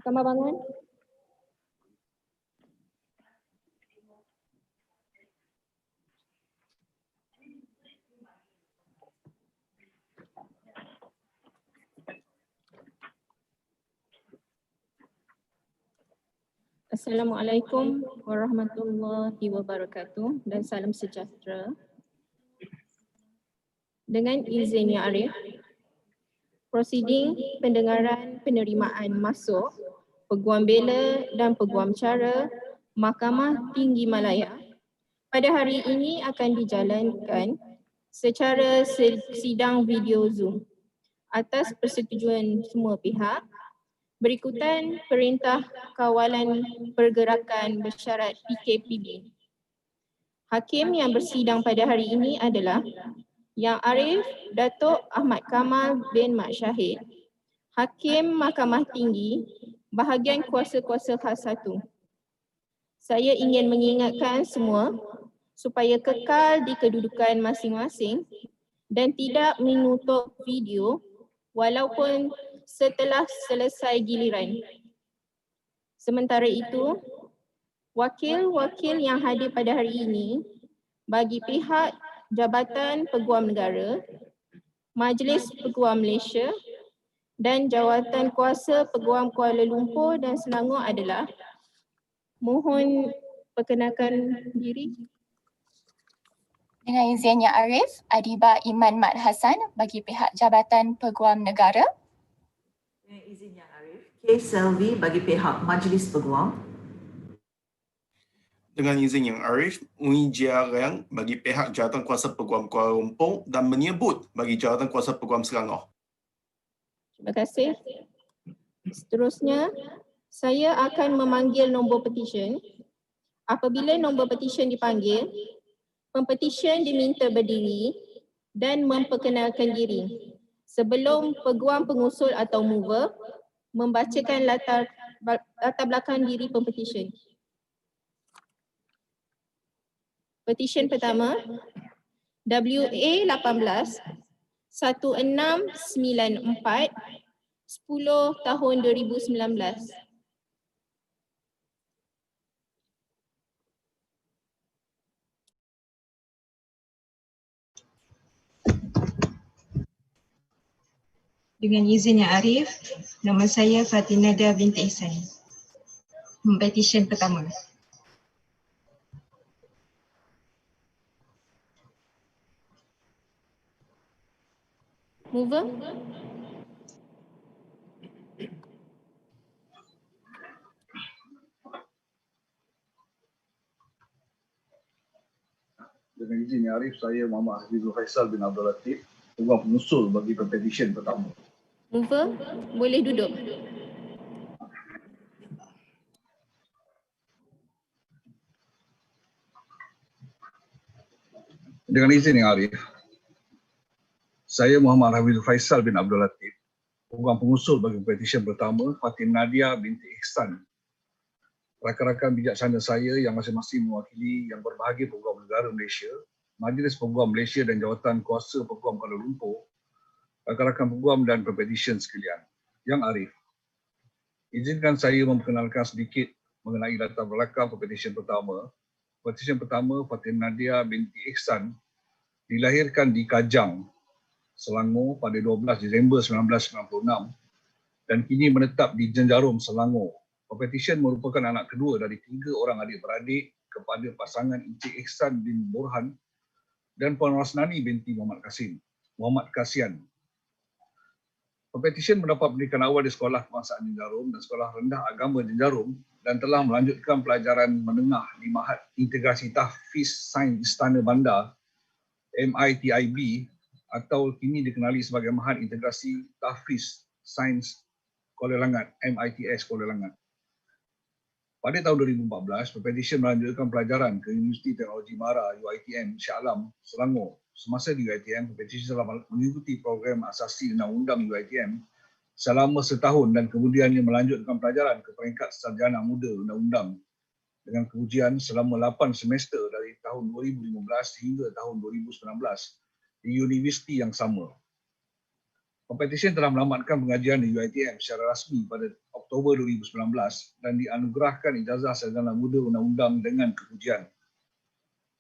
Kamal bangun. Assalamualaikum warahmatullahi wabarakatuh dan salam sejahtera. Dengan izin Yang Arif, prosiding pendengaran penerimaan masuk Peguam Bela dan Peguam Cara Mahkamah Tinggi Malaya pada hari ini akan dijalankan secara sidang video Zoom atas persetujuan semua pihak berikutan Perintah Kawalan Pergerakan Bersyarat PKPB. Hakim yang bersidang pada hari ini adalah Yang Arif Dato Ahmad Kamal bin Mak Shahid, Hakim Mahkamah Tinggi, Bahagian Kuasa-Kuasa Khas 1. Saya ingin mengingatkan semua supaya kekal di kedudukan masing-masing dan tidak menutup video walaupun setelah selesai giliran. Sementara itu, wakil-wakil yang hadir pada hari ini bagi pihak Jabatan Peguam Negara, Majlis Peguam Malaysia dan Jawatan Kuasa Peguam Kuala Lumpur dan Selangor adalah, mohon perkenalkan diri. Dengan izin Yang Arif, Adiba Iman Mat Hassan bagi pihak Jabatan Peguam Negara. Dengan izin Yang Arif, K. Selvi bagi pihak Majlis Peguam. Dengan izin Yang Arif, Ui Jiarang bagi pihak Jawatan Kuasa Peguam Kuala Lumpur dan menyebut bagi Jawatan Kuasa Peguam Selangor. Terima kasih. Seterusnya, saya akan memanggil nombor petisyen. Apabila nombor petisyen dipanggil, Pempetisyen diminta berdiri dan memperkenalkan diri sebelum peguam pengusul atau mover membacakan latar belakang diri pempetisyen. Petisyen pertama, WA 18 1694 10 tahun 2019. Dengan izin Yang Arif, nama saya Fatinada binti Ihsan. Pempetisyen pertama. Mover. Dengan izin Yang Arif, saya Muhammad Azizul Faisal bin Abdul Latif, Peguam pengusul bagi Pempetisyen pertama. Mover, boleh duduk. Dengan izin Yang Arif, saya Muhammad Azizul Faisal bin Abdul Latif, Peguam pengusul bagi Pempetisyen pertama, Fatin Nadia binti Ihsan. Rakan-rakan bijaksana saya yang masing-masing mewakili yang berbahagia Peguam Negara Malaysia, Majlis Peguam Malaysia dan Jawatan Kuasa Peguam Kuala Lumpur, rakan-rakan peguam dan pempetisyen sekalian. Yang Arif, izinkan saya memperkenalkan sedikit mengenai latar belakang pempetisyen pertama. Pempetisyen pertama, Fatin Nadia binti Ihsan, dilahirkan di Kajang, Selangor pada 12 Disember 1996 dan kini menetap di Jenjarum, Selangor. Pempetisyen merupakan anak kedua dari 3 orang adik-beradik kepada pasangan Encik Ihsan bin Burhan dan Puan Rosnani binti Muhammad Kasian. Pempetisyen mendapat pendidikan awal di Sekolah Kebangsaan Jenjarum dan Sekolah Rendah Agama Jenjarum dan telah melanjutkan pelajaran menengah di Mahat Integrasi Tahfiz Sains Istana Bandar MITIB atau kini dikenali sebagai Mahat Integrasi Tahfiz Sains Kuala Langat MITS Kuala Langat. Pada tahun 2014, Pempetisyen melanjutkan pelajaran ke Universiti Teknologi Mara UiTM Shah Alam, Selangor. Semasa di UiTM, Pempetisyen telah mengikuti program asasi Undang-Undang UiTM selama setahun dan kemudiannya melanjutkan pelajaran ke peringkat Sarjana Muda Undang-Undang dengan pengujian selama 8 semester dari tahun 2015 hingga tahun 2019 di universiti yang sama. Pempetisyen telah menamatkan pengajian di UiTM secara rasmi pada Oktober 2019 dan dianugerahkan ijazah sarjana muda undang-undang dengan kepujian.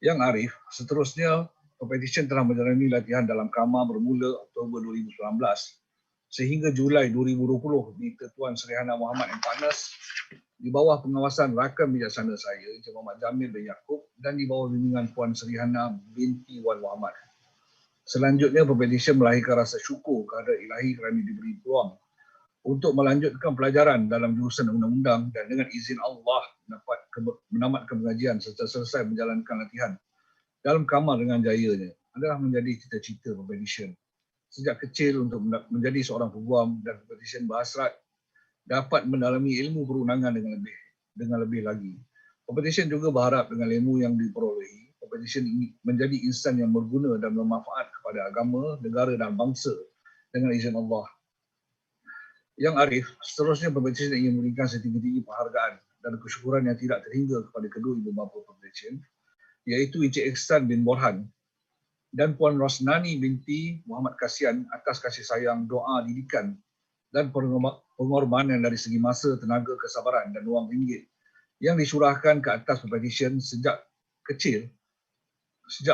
Yang Arif, seterusnya Pempetisyen telah menjalani latihan dalam Kamal bermula Oktober 2019 sehingga Julai 2020 di Ketuan Serihana Muhammad and Partners di bawah pengawasan rakan bijaksana saya, Encik Muhammad Jamil bin Yaakob dan di bawah bimbingan Puan Serihana binti Wan Muhammad. Selanjutnya, Pempetisyen melahirkan rasa syukur kepada Ilahi kerana diberi peluang untuk melanjutkan pelajaran dalam jurusan undang-undang dan dengan izin Allah dapat menamatkan pengajian serta selesai menjalankan latihan dalam Kamal dengan jayanya adalah menjadi cita-cita Pempetisyen. Sejak kecil untuk menjadi seorang peguam dan Pempetisyen berhasrat dapat mendalami ilmu perundangan dengan lebih lagi. Pempetisyen juga berharap dengan ilmu yang diperolehi, Pempetisyen menjadi insan yang berguna dan bermanfaat kepada agama, negara dan bangsa dengan izin Allah. Yang Arif, seterusnya Pempetisyen ingin memberikan setinggi-tinggi penghargaan dan kesyukuran yang tidak terhingga kepada kedua ibu bapa Pempetisyen, iaitu Encik Ihsan bin Borhan dan Puan Rosnani binti Muhammad Kasian atas kasih sayang, doa, didikan dan pengorbanan dari segi masa, tenaga, kesabaran dan wang ringgit yang disurahkan ke atas Pempetisyen sejak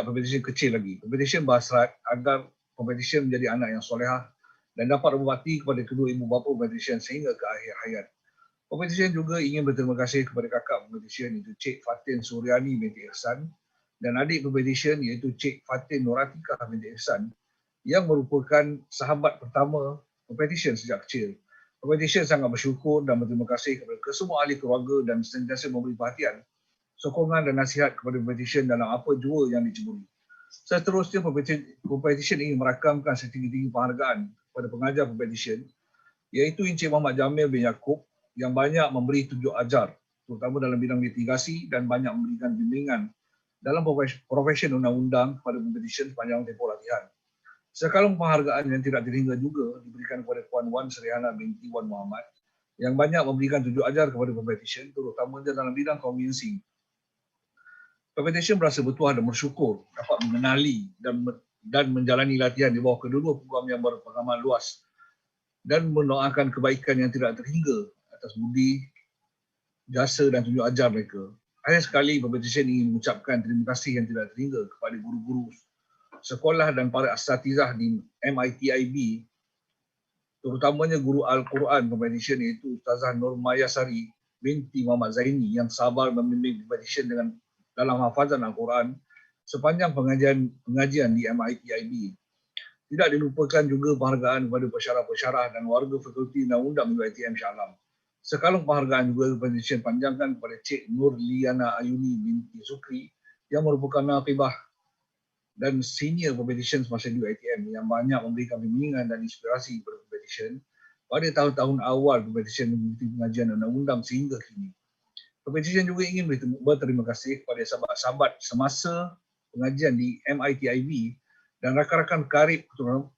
Pempetisyen kecil lagi. Pempetisyen berhasrat agar Pempetisyen menjadi anak yang solehah dan dapat berbakti kepada kedua ibu bapa Pempetisyen sehingga ke akhir hayat. Pempetisyen juga ingin berterima kasih kepada kakak Pempetisyen iaitu Cik Fatin Suryani binti Ihsan dan adik Pempetisyen iaitu Cik Fatin Nuratika binti Ihsan yang merupakan sahabat pertama Pempetisyen sejak kecil. Pempetisyen sangat bersyukur dan berterima kasih kepada kesemua ahli keluarga dan sentiasa memberi perhatian, sokongan dan nasihat kepada Pempetisyen dalam apa jua yang diceburi. Seterusnya, Pempetisyen ingin merakamkan setinggi-tinggi penghargaan kepada pengajar Pempetisyen iaitu Encik Muhammad Jamil bin Yaakob yang banyak memberi tunjuk ajar terutama dalam bidang litigasi dan banyak memberikan bimbingan dalam profesi undang-undang kepada Pempetisyen sepanjang tempoh latihan. Sekalung penghargaan yang tidak terhingga juga diberikan kepada Puan Wan Serihana binti Wan Muhammad yang banyak memberikan tunjuk ajar kepada Pempetisyen terutamanya dalam bidang konvensi. Pempetisyen berasa bertuah dan bersyukur dapat mengenali dan menjalani latihan di bawah kedua peguam yang berpengalaman luas dan mendoakan kebaikan yang tidak terhingga atas budi, jasa dan tunjuk ajar mereka. Akhir sekali, Pempetisyen ingin mengucapkan terima kasih yang tidak terhingga kepada guru-guru sekolah dan para asatizah di MITIB, terutamanya guru Al-Quran Pempetisyen iaitu Ustazah Nur Mayasari binti Muhammad Zaini yang sabar membimbing Pempetisyen dalam hafazan Al-Quran sepanjang pengajian di MITIB. Tidak dilupakan juga penghargaan kepada pensyarah-pensyarah dan warga fakulti undang-undang UiTM Shah Alam. Sekalung penghargaan juga Pempetisyen panjangkan kepada Cik Nur Liana Ayuni binti Sukri yang merupakan naqibah dan senior Pempetisyen semasa di UiTM yang banyak memberikan bimbingan dan inspirasi kepada Pempetisyen pada tahun-tahun awal Pempetisyen mengikuti pengajian undang-undang sehingga kini. Pempetisyen juga ingin berterima kasih kepada sahabat-sahabat semasa pengajian di MITIB dan rakan-rakan karib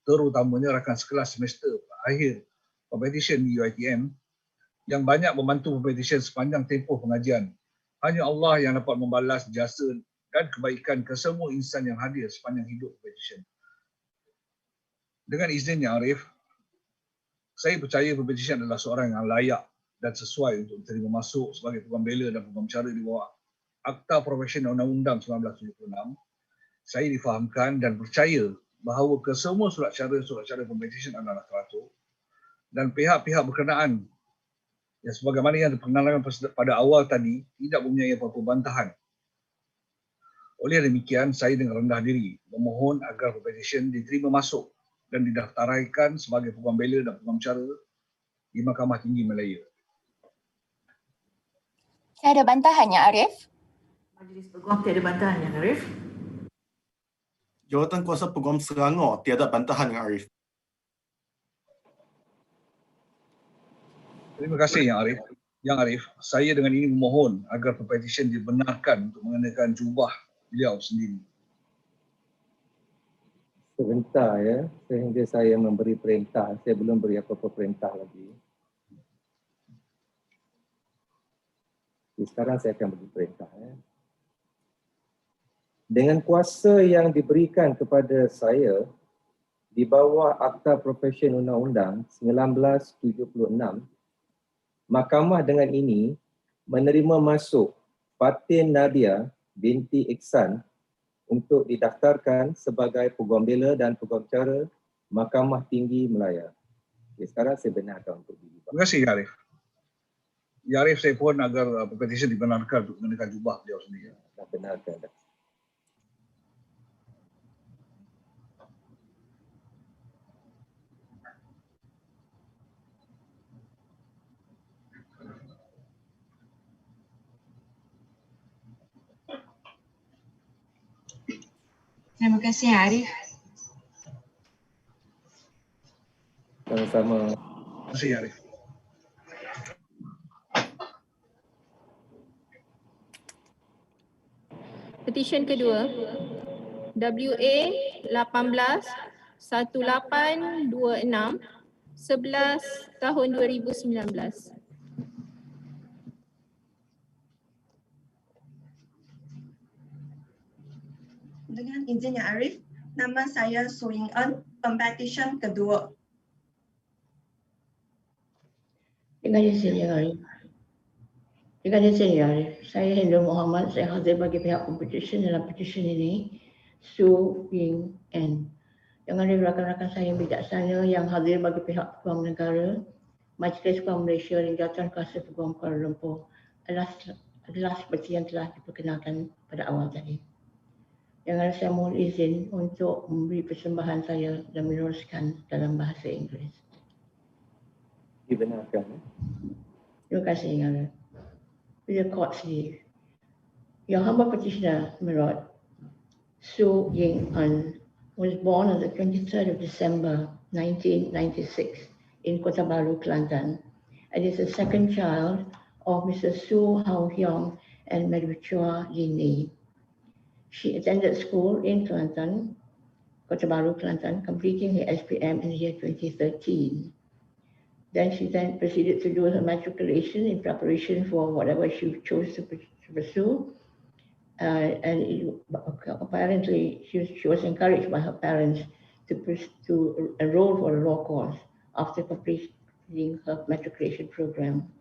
terutamanya rakan sekelas semester akhir Pempetisyen di UiTM yang banyak membantu Pempetisyen sepanjang tempoh pengajian. Hanya Allah yang dapat membalas jasa dan kebaikan ke semua insan yang hadir sepanjang hidup Pempetisyen. Dengan izinnya Arif, saya percaya Pempetisyen adalah seorang yang layak dan sesuai untuk diterima masuk sebagai Peguam Bela dan Peguam Cara di bawah Akta Profesional Undang-Undang 1976. Saya difahamkan dan percaya bahawa kesemua surat cara Pempetisyen adalah teratur dan pihak-pihak berkenaan yang sebagaimana yang diperkenalkan pada awal tadi tidak mempunyai apa-apa bantahan. Oleh demikian, saya dengan rendah diri memohon agar Pempetisyen diterima masuk dan didaftaraikan sebagai Peguam Bela dan Peguam Cara di Mahkamah Tinggi Malaya. Tiada bantahannya, Arif? Majlis Peguam tiada bantahan yang Arif. Jawatan Kuasa Peguam Selangor tiada bantahan yang Arif. Terima kasih Yang Arif, saya dengan ini memohon agar Pempetisyen dibenarkan untuk mengenakan jubah beliau sendiri. Sebentar ya, sehingga saya memberi perintah. Saya belum beri apa-apa perintah lagi. Sekarang saya akan beri perintah. Dengan kuasa yang diberikan kepada saya di bawah Akta Profesion Undang-Undang 1976, Mahkamah dengan ini menerima masuk Fatin Nadia binti Iksan untuk didaftarkan sebagai Peguam Bela dan Peguam Cara Mahkamah Tinggi Malaya. Okay, sekarang saya benarkan untuk diri. Terima kasih, Ya Arif. Ya Arif, saya pohon agar Pempetisyen dibenarkan untuk mengenakan jubah beliau sendiri. Dah benarkan dah. Terima kasih Arif. Sama-sama. Terima kasih, Ya Arif. Petisyen kedua WA 18 1826 11 tahun 2019. Dengan izin Yang Arif, nama saya Su Ying En, pempetisyen kedua. Dengan izin Yang Arif. Dengan izin Yang Arif, saya Hendra Muhammad, saya hadir bagi pihak Pempetisyen dalam petisyen ini, Su Ying En. Yang Arif, rakan-rakan saya yang bijaksana yang hadir bagi pihak Peguam Negara, Majlis Peguam Malaysia dan Jawatan Kuasa Peguam Kuala Lumpur adalah seperti yang telah diperkenalkan pada awal tadi. Yang Arif, saya mohon izin untuk memberi persembahan saya dan meneruskan dalam bahasa Inggeris. Dibenarkan. Terima kasih, Yang Arif. With the court's leave, Your humble petitioner, my Lord, Su Ying En, was born on the 23rd of December 1996 in Kota Baru, Kelantan, and is the second child of Mr. Su Hao Hiong and Madam Chua Yin Ni. She attended school in Kelantan, Kota Baru, Kelantan, completing her SPM in the year 2013. Then she proceeded to do her matriculation in preparation for whatever she chose to pursue. Apparently, she was encouraged by her parents to enroll for a law course after completing her matriculation program.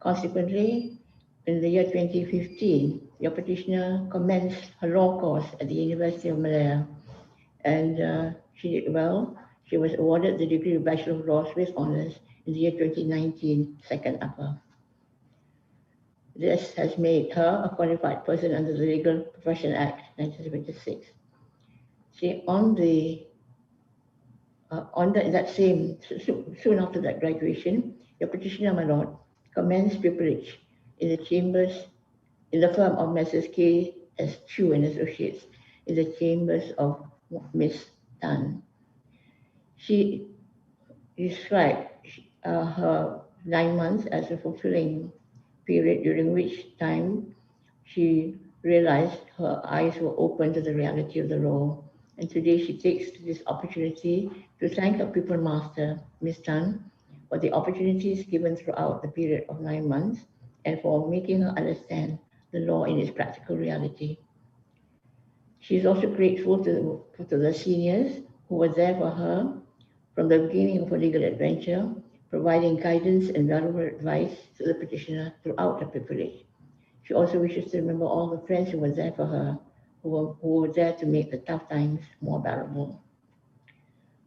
Consequently, in the year 2015, your petitioner commenced her law course at the University of Malaya, and she did well. She was awarded the degree of Bachelor of Laws with Honours in the year 2019, second upper. This has made her a qualified person under the Legal Profession Act 1976. Soon after that graduation, your petitioner, my Lord, commenced pupillage in the firm of Messrs. K. S. Chu and Associates in the chambers of Miss Tan. She described her 9 months as a fulfilling period during which time she realized her eyes were open to the reality of the law. And today she takes this opportunity to thank her pupil master, Ms. Tan, for the opportunities given throughout the period of 9 months and for making her understand the law in its practical reality. She is also grateful to the seniors who were there for her from the beginning of her legal adventure, providing guidance and valuable advice to the petitioner throughout her pupillage. She also wishes to remember all the friends who were there for her, who were there to make the tough times more bearable.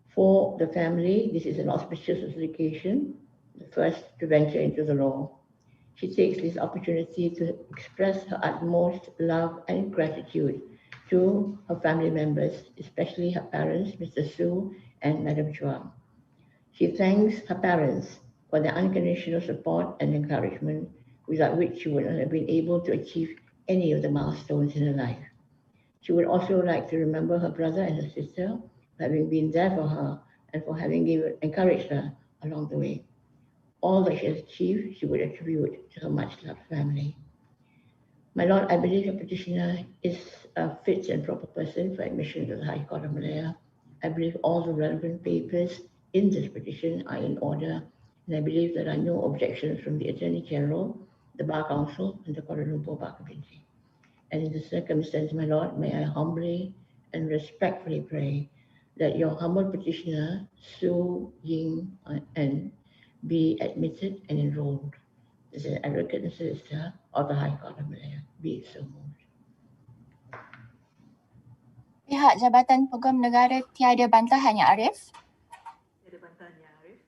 For the family, this is an auspicious occasion, the first to venture into the law. She takes this opportunity to express her utmost love and gratitude to her family members, especially her parents, Mr. Su and Madam Chua. She thanks her parents for their unconditional support and encouragement, without which she would not have been able to achieve any of the milestones in her life. She would also like to remember her brother and her sister for having been there for her and for having encouraged her along the way. All that she has achieved, she would attribute to her much-loved family. My Lord, I believe your petitioner is a fit and proper person for admission to the High Court of Malaya. I believe all the relevant papers in this petition are in order, and I believe there are no objections from the Attorney General, the Bar Council, and the Kuala Lumpur Bar Committee. And in this circumstance, my Lord, may I humbly and respectfully pray that your humble petitioner, Su Ying En, be admitted and enrolled as an advocate and solicitor of the High Court of Malaya. Be it so moved. Pihak Jabatan Peguam Negara tiada bantahan Yang Arif. Tiada bantahan Yang Arif.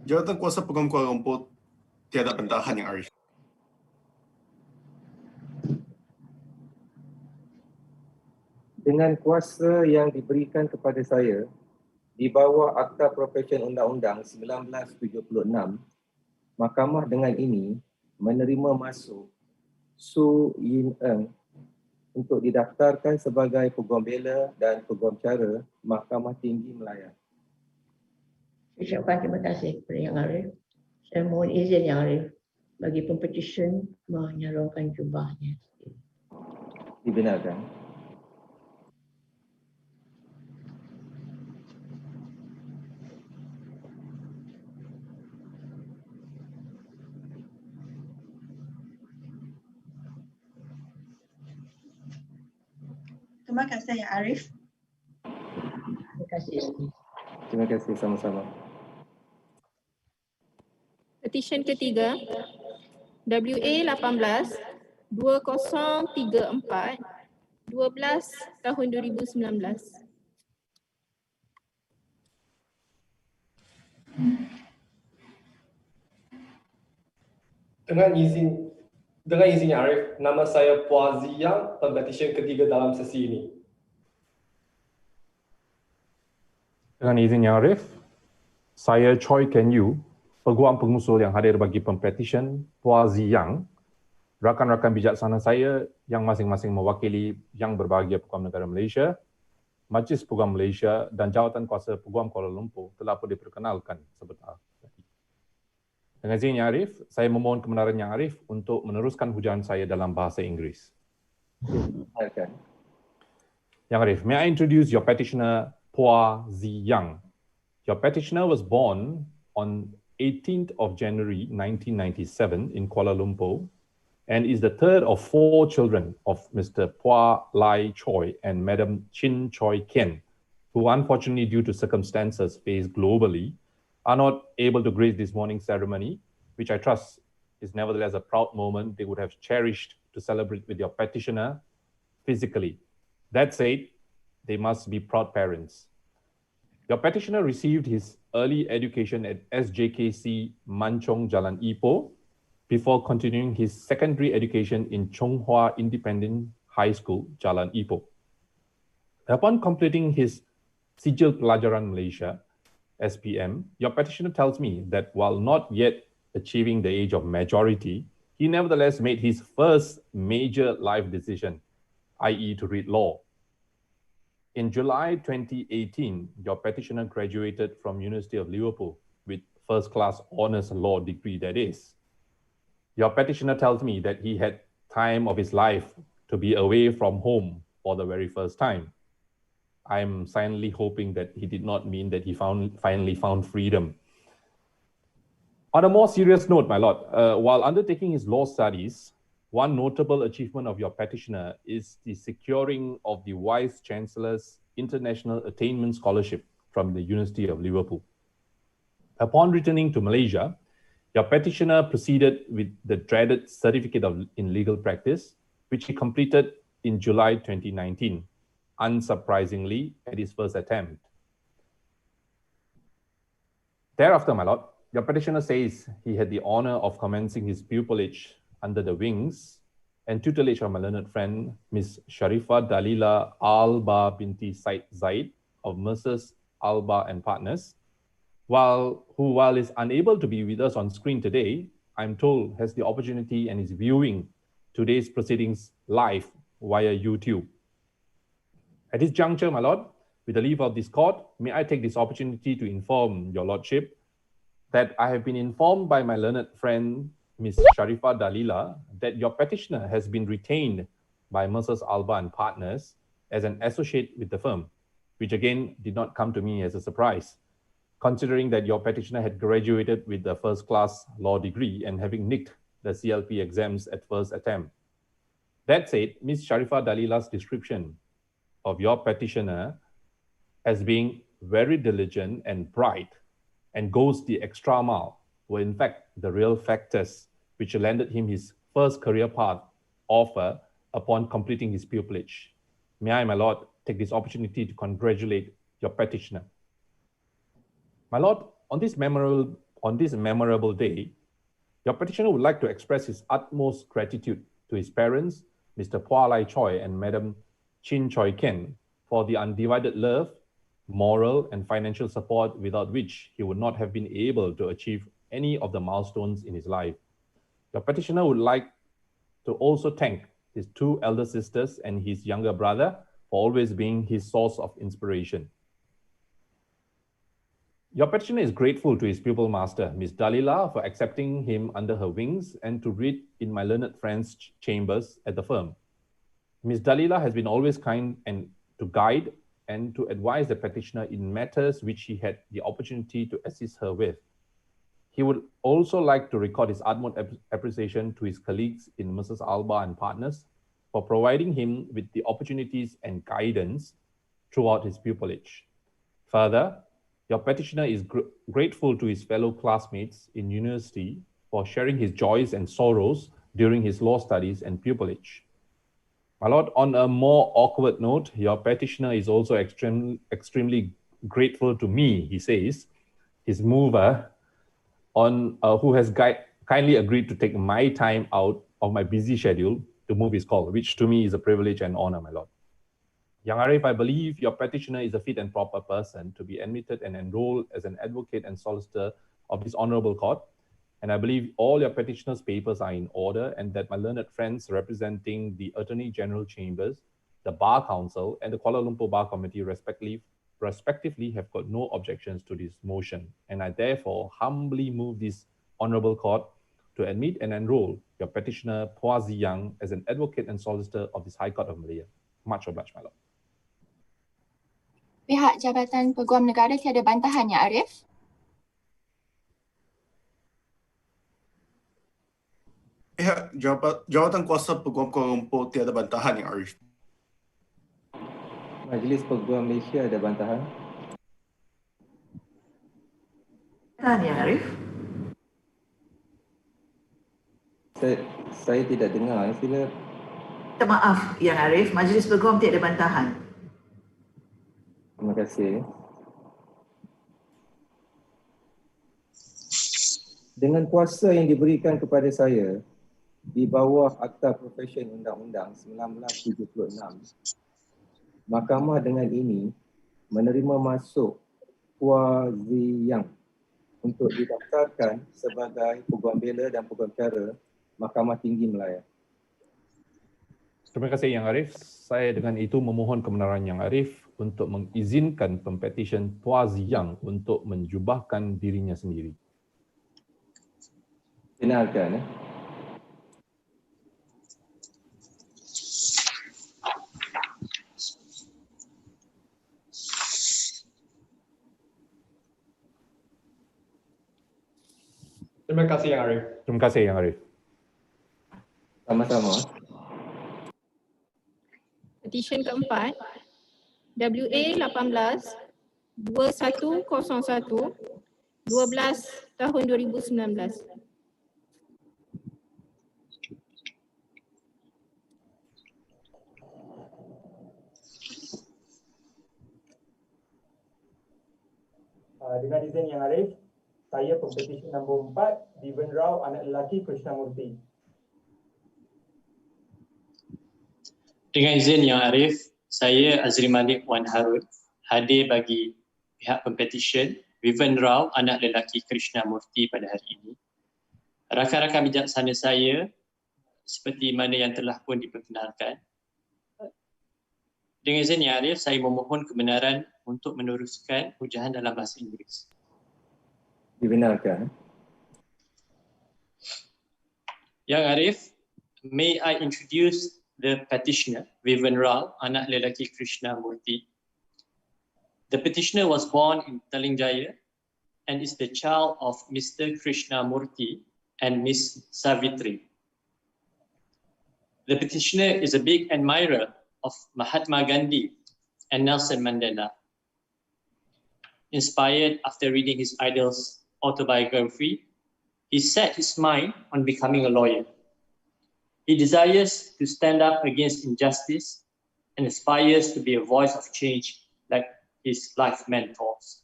Jawatan Kuasa Peguam Kuala Lumpur tiada bantahan Yang Arif. Dengan kuasa yang diberikan kepada saya di bawah Akta Profesyen Undang-Undang 1976, Mahkamah dengan ini menerima masuk Su Yin Eng untuk didaftarkan sebagai Peguam Bela dan Peguam Cara Mahkamah Tinggi Malaya. Saya ucapkan terima kasih kepada Yang Arif. Saya mohon izin Yang Arif bagi Pempetisyen menyalurkan jubahnya. Dibenarkan. Terima kasih Yang Arif. Terima kasih. Terima kasih sama-sama. Petisyen ketiga WA 18 2034 12 tahun 2019. Dengan izin Yang Arif, nama saya Puan Ziyang, pempetisyen ketiga dalam sesi ini. Dengan izin Yang Arif, saya Choi Ken Yu, peguam pengusul yang hadir bagi pempetisyen Puan Ziyang, rakan-rakan bijaksana saya yang masing-masing mewakili Yang Berbahagia Peguam Negara Malaysia, Majlis Peguam Malaysia dan Jawatan Kuasa Peguam Kuala Lumpur telah pun diperkenalkan sebentar. Dengan izin Yang Arif, saya memohon kebenaran Yang Arif untuk meneruskan hujaan saya dalam bahasa Inggeris. Okay. Yang Arif, may I introduce your petitioner, Puan Ziyang. Your petitioner was born on 18th of January 1997 in Kuala Lumpur and is the third of 4 children of Mr. Puan Lai Choi and Madam Chin Choi Ken, who unfortunately due to circumstances faced globally, are not able to grace this morning's ceremony, which I trust is nevertheless a proud moment they would have cherished to celebrate with your petitioner physically. That said, they must be proud parents. Your petitioner received his early education at SJKC Manchong Jalan Ipoh before continuing his secondary education in Chonghua Independent High School, Jalan Ipoh. Upon completing his Sijil Pelajaran Malaysia, SPM, your petitioner tells me that while not yet achieving the age of majority, he nevertheless made his first major life decision, i.e. to read law. In July 2018, your petitioner graduated from University of Liverpool with first-class honours law degree, that is. Your petitioner tells me that he had time of his life to be away from home for the very first time. I'm silently hoping that he did not mean that he finally found freedom. On a more serious note, my lord, while undertaking his law studies, one notable achievement of your petitioner is the securing of the Vice Chancellor's International Attainment Scholarship from the University of Liverpool. Upon returning to Malaysia, your petitioner proceeded with the dreaded Certificate in Legal Practice, which he completed in July 2019. Unsurprisingly, at his first attempt. Thereafter, my lord, your petitioner says he had the honor of commencing his pupillage under the wings and tutelage of my learned friend, Miss Sharifah Dalila Alba binti Said Zaid of Mercers Alba and Partners, who while is unable to be with us on screen today, I'm told has the opportunity and is viewing today's proceedings live via YouTube. At this juncture, my lord, with the leave of this court, may I take this opportunity to inform your lordship that I have been informed by my learned friend, Ms. Sharifah Dalila, that your petitioner has been retained by Mercers Alba and Partners as an associate with the firm, which again did not come to me as a surprise, considering that your petitioner had graduated with a first-class law degree and having nicked the CLP exams at first attempt. That said, Ms. Sharifah Dalila's description of your petitioner as being very diligent and bright and goes the extra mile were in fact the real factors which landed him his first career path offer upon completing his pupillage. May I, my Lord, take this opportunity to congratulate your petitioner. My Lord, on this memorable day, your petitioner would like to express his utmost gratitude to his parents, Mr. Phua Lai Choi and Madam Chin Choi Ken, for the undivided love, moral and financial support without which he would not have been able to achieve any of the milestones in his life. Your petitioner would like to also thank his two elder sisters and his younger brother for always being his source of inspiration. Your petitioner is grateful to his pupil master, Miss Dalila, for accepting him under her wings and to read in my learned friend's chambers at the firm. Miss Dalila has been always kind and to guide and to advise the petitioner in matters which he had the opportunity to assist her with. He would also like to record his utmost appreciation to his colleagues in Mrs. Alba and Partners for providing him with the opportunities and guidance throughout his pupillage. Further, your petitioner is grateful to his fellow classmates in university for sharing his joys and sorrows during his law studies and pupillage. My Lord, on a more awkward note, your petitioner is also extremely grateful to me, he says, his mover, who has kindly agreed to take my time out of my busy schedule to move his call, which to me is a privilege and honor, my Lord. Young Arif, I believe your petitioner is a fit and proper person to be admitted and enrolled as an advocate and solicitor of this honorable court. And I believe all your petitioner's papers are in order and that my learned friends representing the Attorney General Chambers, the Bar Council, and the Kuala Lumpur Bar Committee respectively have got no objections to this motion. And I therefore humbly move this honorable court to admit and enroll your petitioner Phua Ziyang as an advocate and solicitor of this High Court of Malaya. Much obliged, my Lord. Pihak Jabatan Peguam Negara tiada bantahan, Ya Arif? Pihak Jawatan Kuasa Peguam Kuala Lumpur tiada bantahan, Yang Arif. Majlis Peguam Malaysia ada bantahan? Yang Arif. Saya tidak dengar. Sila. Minta maaf, Yang Arif. Majlis Peguam tiada bantahan. Terima kasih. Dengan kuasa yang diberikan kepada saya di bawah Akta Profesi Undang-Undang 1976, Mahkamah dengan ini menerima masuk Phua Ziyang untuk didaftarkan sebagai Peguam Bela dan Peguam Cara Mahkamah Tinggi Malaya. Terima kasih Yang Arif. Saya dengan itu memohon kebenaran Yang Arif untuk mengizinkan Pempetisyen Phua Ziyang untuk menjubahkan dirinya sendiri. Benarkan. Terima kasih Yang Arif. Terima kasih Yang Arif. Sama-sama. Petisyen keempat, WA 18-2101 12 tahun 2019. Dengan izin Yang Arif, saya Pempetisyen nombor 4, Diven Rao, anak lelaki Krishnamurti. Dengan izin Yang Arif, saya Azri Malik Wan Harun, hadir bagi pihak Pempetisyen Diven Rao, anak lelaki Krishnamurti pada hari ini. Rakan-rakan bijaksana saya, seperti mana yang telah pun diperkenalkan, dengan izin Yang Arif, saya memohon kebenaran untuk meneruskan hujahan dalam bahasa Inggeris. Dibenarkan. Yang Arif, may I introduce the petitioner, Vivian Rao, anak lelaki Krishnamurti. The petitioner was born in Talingjaya and is the child of Mr. Krishnamurti and Miss Savitri. The petitioner is a big admirer of Mahatma Gandhi and Nelson Mandela. inspired after reading his idol's autobiography, he set his mind on becoming a lawyer. He desires to stand up against injustice and aspires to be a voice of change like his life mentors.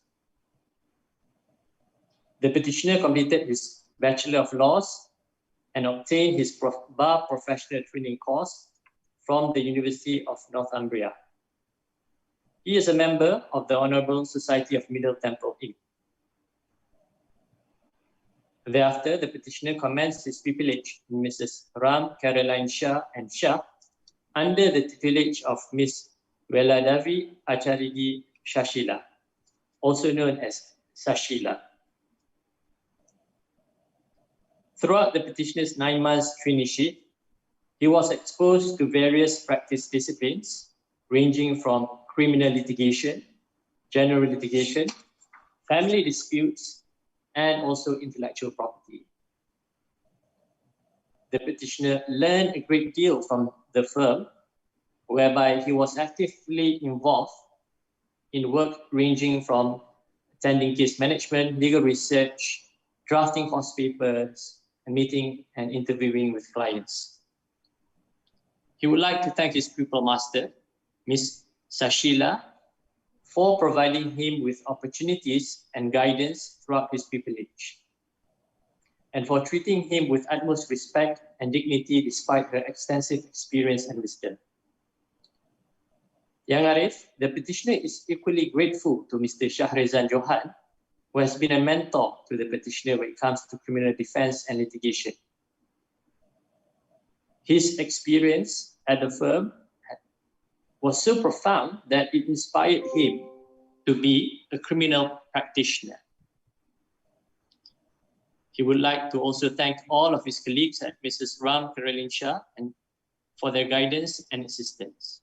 The petitioner completed his Bachelor of Laws and obtained his bar professional training course from the University of Northumbria. He is a member of the Honourable Society of Middle Temple Inc. Thereafter, the petitioner commenced his pupillage in Mrs. Ram Caroline Shah and Shah under the tutelage of Miss Bela Acharigi Shashila, also known as Sashila. Throughout the petitioner's 9 months traineeship, he was exposed to various practice disciplines, ranging from criminal litigation, general litigation, family disputes, and also intellectual property. The petitioner learned a great deal from the firm, whereby he was actively involved in work ranging from attending case management, legal research, drafting course papers, and meeting and interviewing with clients. He would like to thank his pupil master, Miss Sashila, for providing him with opportunities and guidance throughout his pupillage, and for treating him with utmost respect and dignity despite her extensive experience and wisdom. Yang Arif, the petitioner is equally grateful to Mr. Shahrizan Johan, who has been a mentor to the petitioner when it comes to criminal defense and litigation. His experience at the firm was so profound that it inspired him to be a criminal practitioner. He would like to also thank all of his colleagues at Mrs. Ram Caroline Shah and for their guidance and assistance.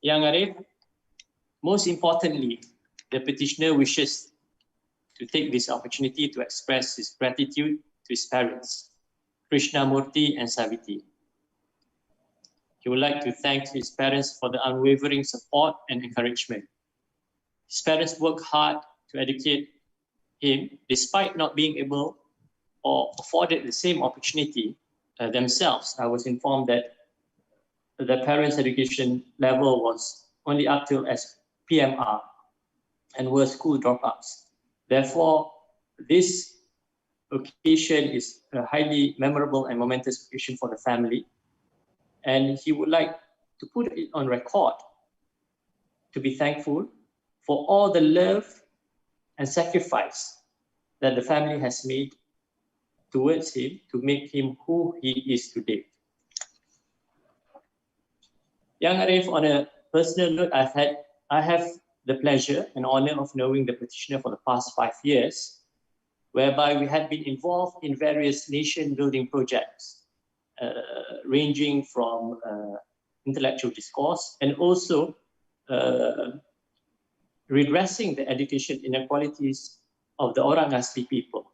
Yang Arif, most importantly, the petitioner wishes to take this opportunity to express his gratitude to his parents, Krishnamurti and Saviti. He would like to thank his parents for the unwavering support and encouragement. His parents worked hard to educate him despite not being able or afforded the same opportunity themselves. I was informed that the parents' education level was only up till as PMR and were school dropouts. Therefore, this occasion is a highly memorable and momentous occasion for the family. And he would like to put it on record to be thankful for all the love and sacrifice that the family has made towards him to make him who he is today. Yang Arif, on a personal note, I have the pleasure and honor of knowing the petitioner for the past 5 years, whereby we had been involved in various nation-building projects, ranging from intellectual discourse and also redressing the education inequalities of the Orang Asli people.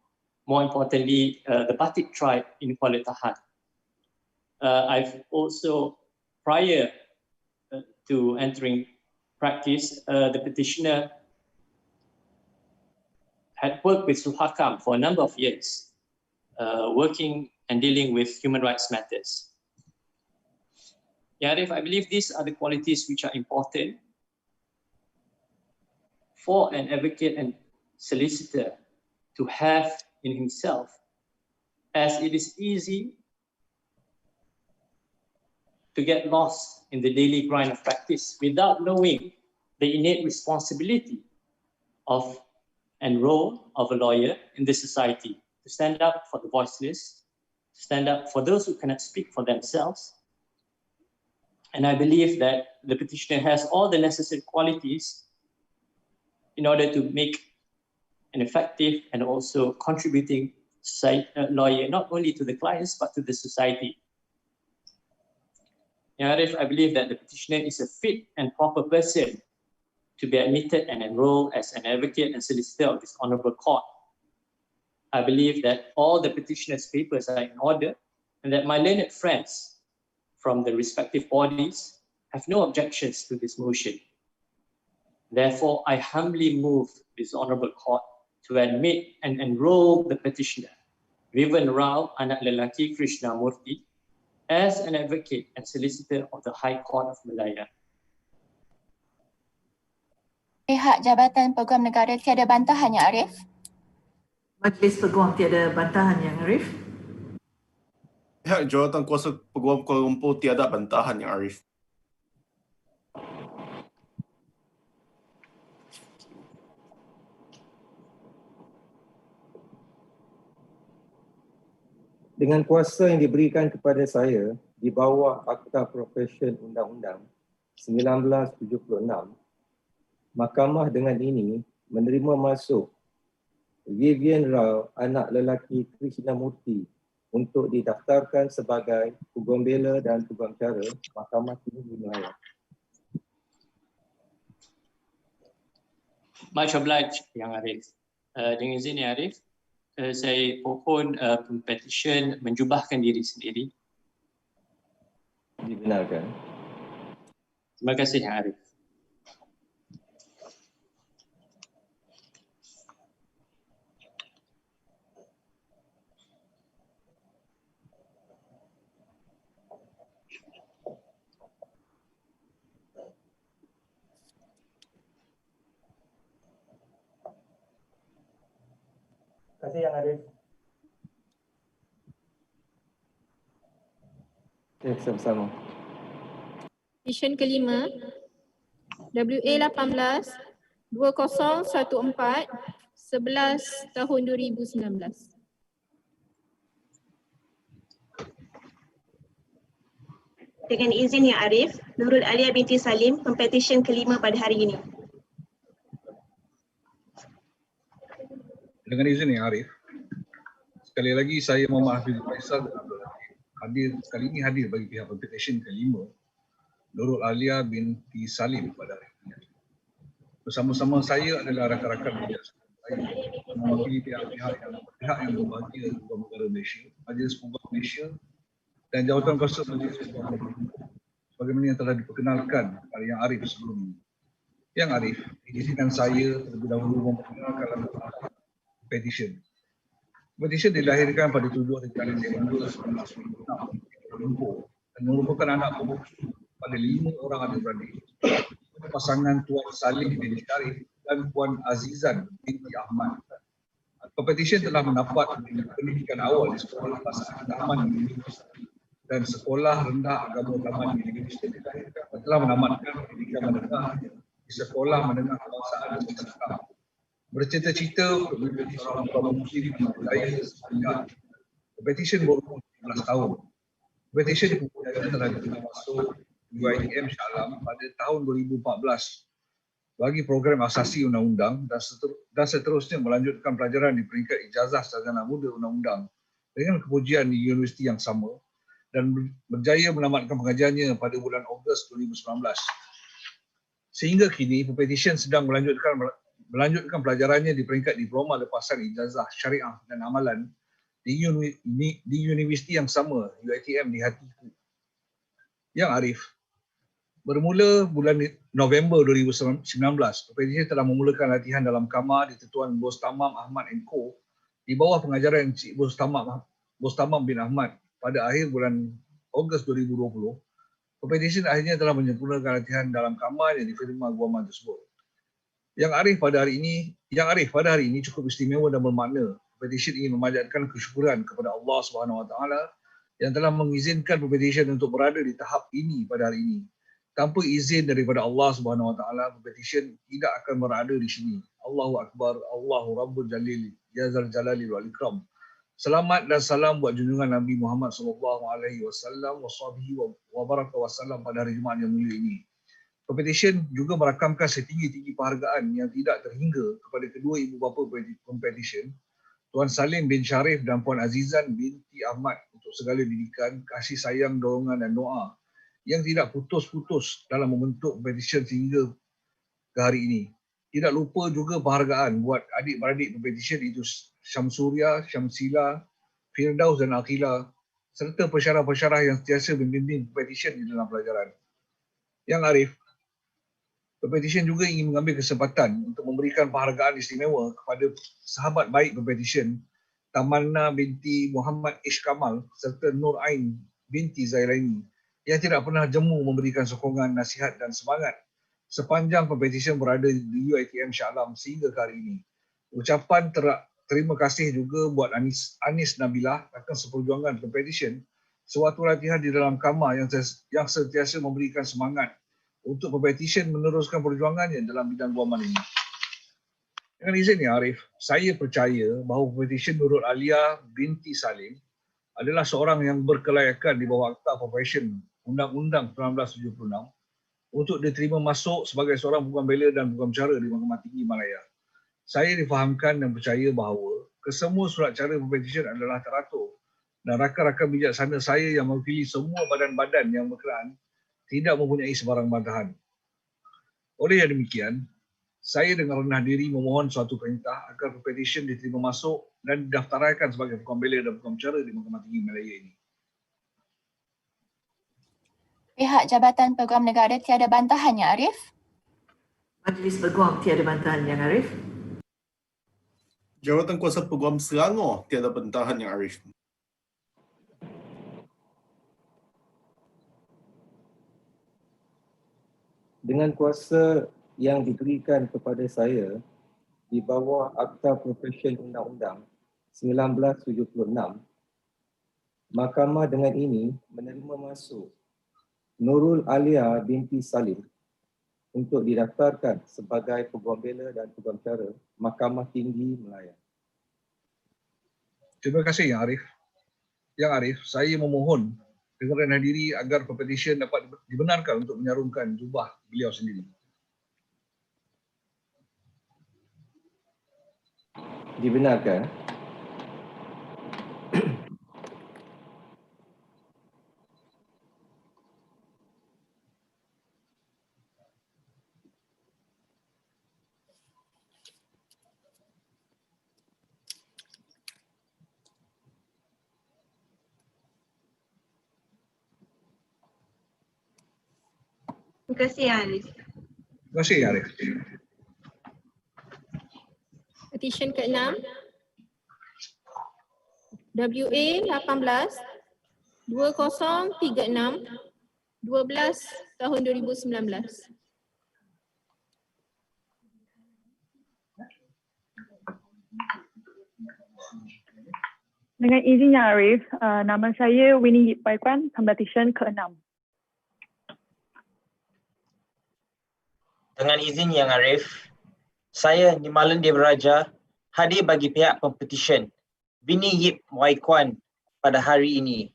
More importantly, the Batik tribe in Kuala Tahan. I've also, prior to entering practice, the petitioner had worked with Suhakam for a number of years, working and dealing with human rights matters. Yarif, I believe these are the qualities which are important for an advocate and solicitor to have in himself, as it is easy to get lost in the daily grind of practice without knowing the innate responsibility of and role of a lawyer in this society, to stand up for the voiceless, to stand up for those who cannot speak for themselves. And I believe that the petitioner has all the necessary qualities in order to make an effective and also contributing lawyer, not only to the clients, but to the society. Arif, I believe that the petitioner is a fit and proper person to be admitted and enrolled as an advocate and solicitor of this honorable court. I believe that all the petitioner's papers are in order and that my learned friends from the respective bodies have no objections to this motion. Therefore, I humbly move this Honourable Court to admit and enroll the petitioner, Vivian Rao, anak lelaki Krishnamurti, as an advocate and solicitor of the High Court of Malaya. Pihak Jabatan Peguam Negara tiada bantahan, Yang Arif. Majlis Peguam tiada bantahan, Yang Arif. Pihak Jawatan Kuasa Peguam Kuala Lumpur tiada bantahan, Yang Arif. Dengan kuasa yang diberikan kepada saya di bawah Akta Profesyen Undang-Undang 1976, Mahkamah dengan ini menerima masuk Vivian Rao, anak lelaki Krishnamurti, untuk didaftarkan sebagai Peguam Bela dan Peguam Cara Mahkamah Tinggi Kuala. Much obliged, Yang Arif. Dengan izin Yang Arif, saya mohon Pempetisyen menjubahkan diri sendiri. Dibenarkan. Terima kasih, Yang Arif. Terima kasih Yang Arif. Ya, sama-sama. Petition kelima, WA 18 2014 11 tahun 2019. Dengan izin Yang Arif, Nurul Alia binti Salim, Pempetisyen kelima pada hari ini. Dengan izin Yang Arif, sekali lagi saya Muhammad Faisal hadir bagi pihak Pempetisyen kelima, Nurul Alia binti Salim pada hari ini. Bersama-sama saya adalah rakan-rakan media saya mewakili pihak-pihak yang berbahagia Peguam Negara Malaysia, Majlis Peguam Malaysia dan Jawatan Kuasa Majlis Peguam sebagaimana yang telah diperkenalkan oleh Yang Arif sebelum ini. Yang Arif, izinkan saya terlebih dahulu memperkenalkan petition. Petition dilahirkan pada 7 hari Disember 1996 di Lumpur dan merupakan anak bungsu pada 5 orang adik-beradik. Pasangan Tuan Salim bin Sharif dan Puan Azizan binti Ahmad. Pempetisyen telah mendapat pendidikan awal di Sekolah Bahasa Taman dan Sekolah Rendah Agama Taman di Negeri Sembilan dan telah menamatkan pendidikan menengah di Sekolah Menengah Kebangsaan dan Masyarakat. Bercita-cita untuk menjadi seorang pemungkiri di Malaya sehingga Pempetisyen berumur 17 tahun. Pempetisyen telah masuk UiTM Shah Alam pada tahun 2014 bagi program asasi undang-undang dan seterusnya melanjutkan pelajaran di peringkat ijazah sarjana muda undang-undang dengan kepujian di universiti yang sama dan berjaya menamatkan pengajiannya pada bulan Ogos 2019. Sehingga kini Pempetisyen sedang melanjutkan pelajarannya di peringkat diploma lepasan ijazah syariah dan amalan di universiti yang sama, UiTM di Hatiku. Yang Arif, bermula bulan November 2019, Pempetisyen telah memulakan latihan dalam kamar di Tetuan Bos Tamam Ahmad & Co di bawah pengajaran Cik Bos Tamam bin Ahmad pada akhir bulan Ogos 2020. Pempetisyen akhirnya telah menyempurnakan latihan dalam kamar yang difirma guaman tersebut. Yang Arif pada hari ini cukup istimewa dan bermakna. Pempetisyen ingin memanjatkan kesyukuran kepada Allah SWT yang telah mengizinkan Pempetisyen untuk berada di tahap ini pada hari ini. Tanpa izin daripada Allah SWT, Pempetisyen tidak akan berada di sini. Allahu Akbar, Allahu Rabbul Jalil, Ya Zal Jalali wal Ikram. Selamat dan salam buat junjungan Nabi Muhammad SAW wa baraka wasallam pada hari Jumaat yang mulia ini. Pempetisyen juga merakamkan setinggi-tinggi penghargaan yang tidak terhingga kepada kedua ibu bapa Pempetisyen, Tuan Salim bin Sharif dan Puan Azizan binti Ahmad untuk segala didikan, kasih sayang, dorongan dan doa yang tidak putus-putus dalam membentuk Pempetisyen sehingga ke hari ini. Tidak lupa juga penghargaan buat adik-beradik Pempetisyen itu Syamsuria, Syamsila, Firdaus dan Aqilah serta pensyarah-pensyarah yang sentiasa membimbing Pempetisyen di dalam pelajaran. Yang Arif, Pempetisyen juga ingin mengambil kesempatan untuk memberikan penghargaan istimewa kepada sahabat baik Pempetisyen Tamanna binti Muhammad Ish Kamal serta Nur Ain binti Zailaini yang tidak pernah jemu memberikan sokongan, nasihat dan semangat sepanjang Pempetisyen berada di UiTM Shah Alam sehingga ke hari ini. Ucapan terima kasih juga buat Anis Nabilah, rakan seperjuangan Pempetisyen sewaktu latihan di dalam kamar yang sentiasa memberikan semangat untuk Pempetisyen meneruskan perjuangannya dalam bidang guaman ini. Dengan izin ya Arif, saya percaya bahawa Pempetisyen Nurul Alia binti Salim adalah seorang yang berkelayakan di bawah Akta Profession Undang-Undang 1976 untuk diterima masuk sebagai seorang Peguam Bela dan Peguam Cara di Mahkamah Tinggi Malaya. Saya difahamkan dan percaya bahawa kesemua surat cara Pempetisyen adalah teratur dan rakan-rakan bijaksana saya yang mewakili semua badan-badan yang berkenaan tidak mempunyai sebarang bantahan. Oleh yang demikian, saya dengan rendah diri memohon suatu perintah agar Pempetisyen diterima masuk dan didaftaraikan sebagai Peguam Bela dan Peguam Cara di Mahkamah Tinggi Malaya ini. Pihak Jabatan Peguam Negara tiada bantahan, Ya Arif? Majlis Peguam tiada bantahan, Yang Arif. Jawatan Kuasa Peguam Selangor tiada bantahan, Yang Arif. Dengan kuasa yang diberikan kepada saya di bawah Akta Profession Undang-Undang 1976, Mahkamah dengan ini menerima masuk Nurul Alia binti Salim untuk didaftarkan sebagai Peguam Bela dan Peguam Cara Mahkamah Tinggi Malaya. Terima kasih Yang Arif. Yang Arif, saya memohon dengan rendah diri agar Pempetisyen dapat dibenarkan untuk menyarungkan jubah beliau sendiri. Dibenarkan. Terima kasih Ya Arif. Terima kasih Ya Arif. Petisyen ke-6 WA 18 2036 12 tahun 2019. Dengan izin Yang Arif, nama saya Winnie Yip Paikuan, Pempetisyen ke-6. Dengan izin Yang Arif, saya Nimalan Devaraja hadir bagi pihak Pempetisyen Winnie Yip Paikuan pada hari ini.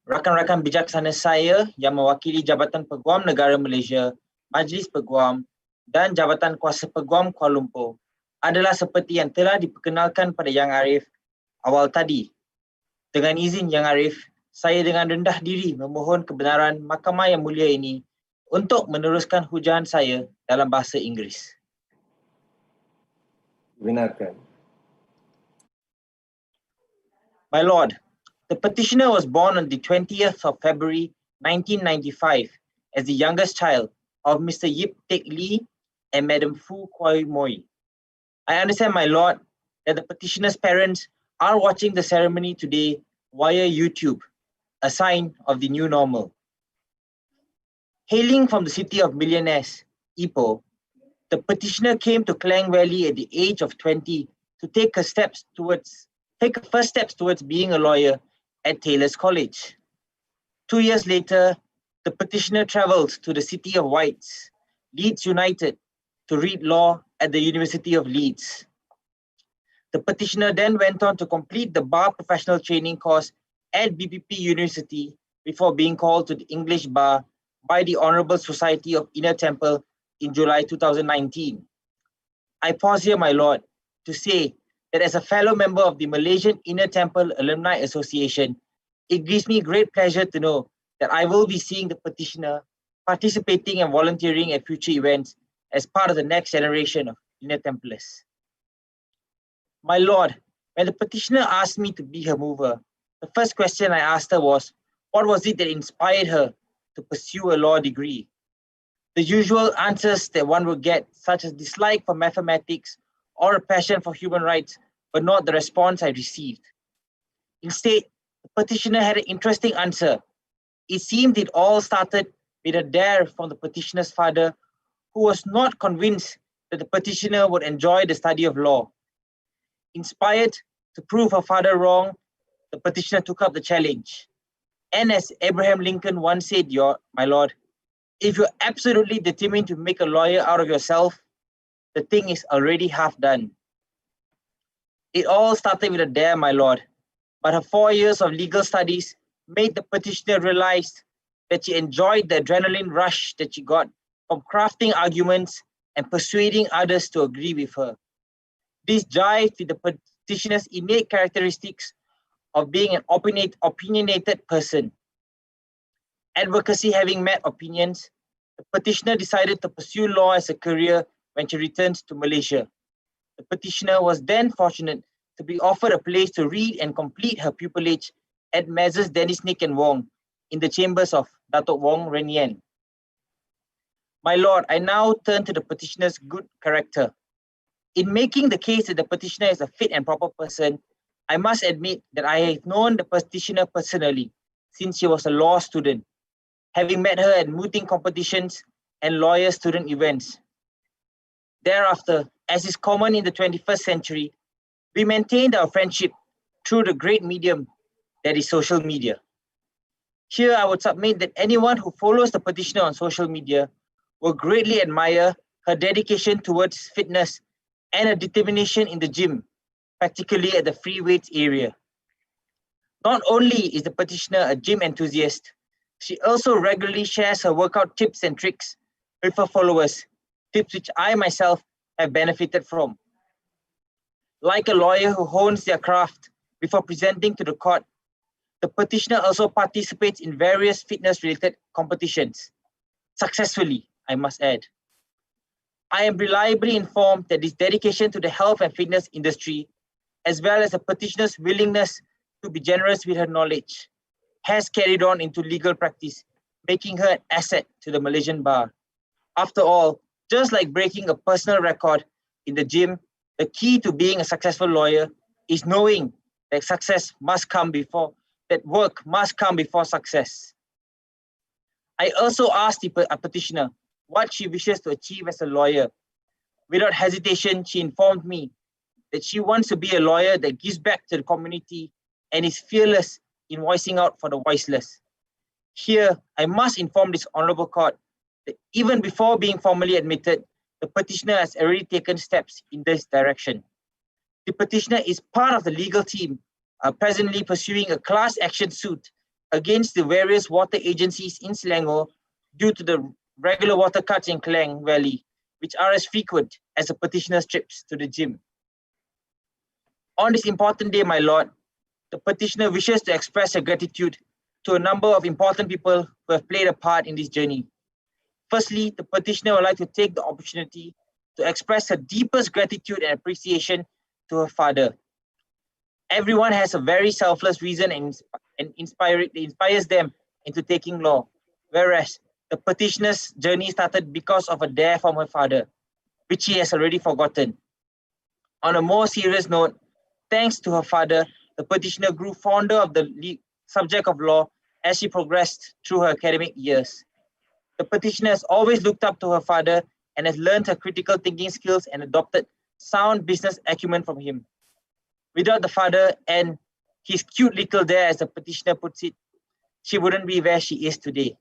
Rakan-rakan bijaksana saya yang mewakili Jabatan Peguam Negara Malaysia, Majlis Peguam dan Jabatan Kuasa Peguam Kuala Lumpur adalah seperti yang telah diperkenalkan pada Yang Arif awal tadi. Dengan izin Yang Arif, saya dengan rendah diri memohon kebenaran Mahkamah yang mulia ini untuk meneruskan hujahan saya dalam bahasa Inggeris. Benarkan. My Lord, the petitioner was born on the 20th of February 1995 as the youngest child of Mr. Yip Teck Lee and Madam Fu Kwai Moi. I understand, my Lord, that the petitioner's parents are watching the ceremony today via YouTube, a sign of the new normal. Hailing from the city of millionaires, Ipoh, the petitioner came to Klang Valley at the age of 20 to take first steps towards being a lawyer at Taylor's College. 2 years later, the petitioner traveled to the city of Whites, Leeds United, to read law at the University of Leeds. The petitioner then went on to complete the bar professional training course at BPP University before being called to the English bar by the Honourable Society of Inner Temple in July 2019. I pause here, my Lord, to say that as a fellow member of the Malaysian Inner Temple Alumni Association, it gives me great pleasure to know that I will be seeing the petitioner participating and volunteering at future events as part of the next generation of Inner Templars. My Lord, when the petitioner asked me to be her mover, the first question I asked her was, what was it that inspired her to pursue a law degree? The usual answers that one would get, such as dislike for mathematics or a passion for human rights, were not the response I received. Instead, the petitioner had an interesting answer. It seemed it all started with a dare from the petitioner's father, who was not convinced that the petitioner would enjoy the study of law. Inspired to prove her father wrong, the petitioner took up the challenge. And as Abraham Lincoln once said, my lord, if you're absolutely determined to make a lawyer out of yourself, the thing is already half done. It all started with a dare, my lord, but her 4 years of legal studies made the petitioner realize that she enjoyed the adrenaline rush that she got from crafting arguments and persuading others to agree with her. This jived with the petitioner's innate characteristics of being an opinionated person. Advocacy having met opinions, the petitioner decided to pursue law as a career when she returned to Malaysia. The petitioner was then fortunate to be offered a place to read and complete her pupillage at Messrs. Dennis Nick and Wong in the chambers of Dato Wong Ren Yen. My lord, I now turn to the petitioner's good character. In making the case that the petitioner is a fit and proper person, I must admit that I have known the petitioner personally since she was a law student, having met her at mooting competitions and lawyer student events. Thereafter, as is common in the 21st century, we maintained our friendship through the great medium that is social media. Here I would submit that anyone who follows the petitioner on social media will greatly admire her dedication towards fitness and her determination in the gym, particularly at the free weights area. Not only is the petitioner a gym enthusiast, she also regularly shares her workout tips and tricks with her followers, tips which I myself have benefited from. Like a lawyer who hones their craft before presenting to the court, the petitioner also participates in various fitness-related competitions, successfully, I must add. I am reliably informed that this dedication to the health and fitness industry, as well as the petitioner's willingness to be generous with her knowledge, has carried on into legal practice, making her an asset to the Malaysian bar. After all, just like breaking a personal record in the gym, the key to being a successful lawyer is knowing that work must come before success. I also asked the petitioner what she wishes to achieve as a lawyer. Without hesitation, she informed me that she wants to be a lawyer that gives back to the community and is fearless in voicing out for the voiceless. Here, I must inform this honorable court that even before being formally admitted, the petitioner has already taken steps in this direction. The petitioner is part of the legal team presently pursuing a class action suit against the various water agencies in Selangor due to the regular water cuts in Klang Valley, which are as frequent as the petitioner's trips to the gym. On this important day, my lord, the petitioner wishes to express her gratitude to a number of important people who have played a part in this journey. Firstly, the petitioner would like to take the opportunity to express her deepest gratitude and appreciation to her father. Everyone has a very selfless reason and inspires them into taking law, whereas the petitioner's journey started because of a dare from her father, which she has already forgotten. On a more serious note, thanks to her father, the petitioner grew fonder of the subject of law as she progressed through her academic years. The petitioner has always looked up to her father and has learned her critical thinking skills and adopted sound business acumen from him. Without the father and his cute little dare, as the petitioner puts it, she wouldn't be where she is today.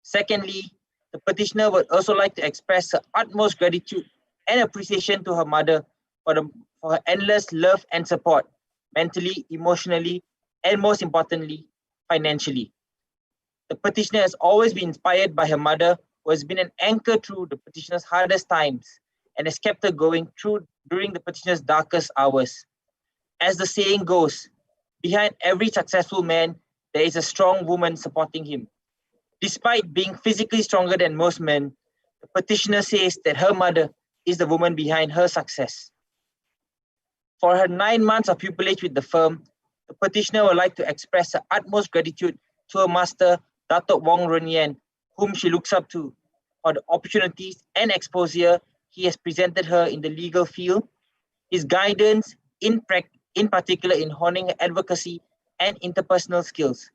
Secondly, the petitioner would also like to express her utmost gratitude and appreciation to her mother for her endless love and support, mentally, emotionally, and most importantly, financially. The petitioner has always been inspired by her mother, who has been an anchor through the petitioner's hardest times and has kept her going during the petitioner's darkest hours. As the saying goes, behind every successful man, there is a strong woman supporting him. Despite being physically stronger than most men, the petitioner says that her mother is the woman behind her success. For her 9 months of pupillage with the firm, the petitioner would like to express her utmost gratitude to her master, Dato Wong Ren Yen, whom she looks up to, for the opportunities and exposure he has presented her in the legal field, his guidance in particular in honing advocacy and interpersonal skills.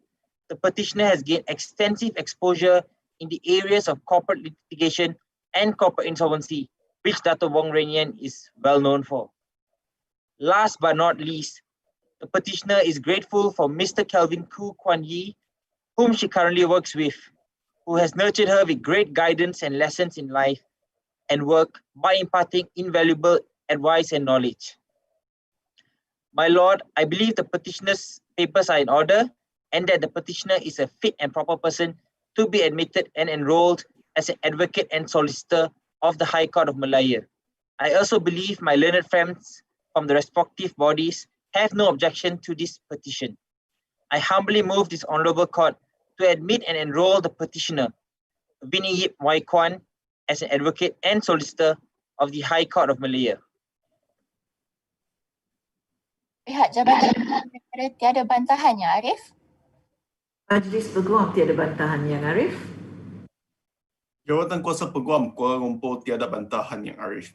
The petitioner has gained extensive exposure in the areas of corporate litigation and corporate insolvency, which Dato Wong Renian is well known for. Last but not least, the petitioner is grateful for Mr. Kelvin Koo Kwan Yee, whom she currently works with, who has nurtured her with great guidance and lessons in life and work by imparting invaluable advice and knowledge. My Lord, I believe the petitioner's papers are in order and that the petitioner is a fit and proper person to be admitted and enrolled as an advocate and solicitor of the High Court of Malaya. I also believe my learned friends from the respective bodies have no objection to this petition. I humbly move this Honourable Court to admit and enroll the petitioner, Vinny Yip Wai Kwan, as an advocate and solicitor of the High Court of Malaya. Pihak jabatan tiada bantahannya, Arif? Majlis Peguam tiada bantahan Yang Arif. Jawatan Kuasa Peguam Kuala Lumpur tiada bantahan Yang Arif.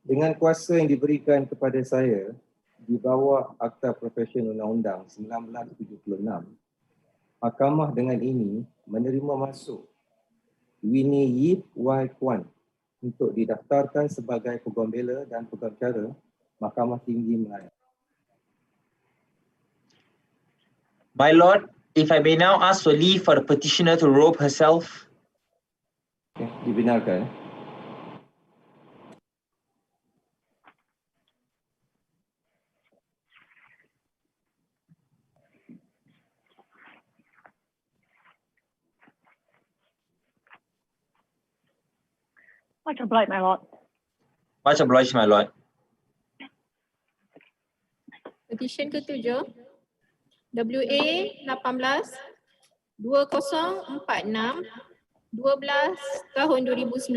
Dengan kuasa yang diberikan kepada saya di bawah Akta Profesion Undang-Undang 1976, Mahkamah dengan ini menerima masuk Winnie Yip Wai Kwan untuk didaftarkan sebagai Peguam Bela dan Peguam Cara Mahkamah Tinggi Malaya. My Lord, if I may now ask for leave for the petitioner to robe herself. Dibenarkan. Much obliged, my lord. Much obliged, my Lord. Petisyen ke-7 WA 18 2046 12 tahun 2019.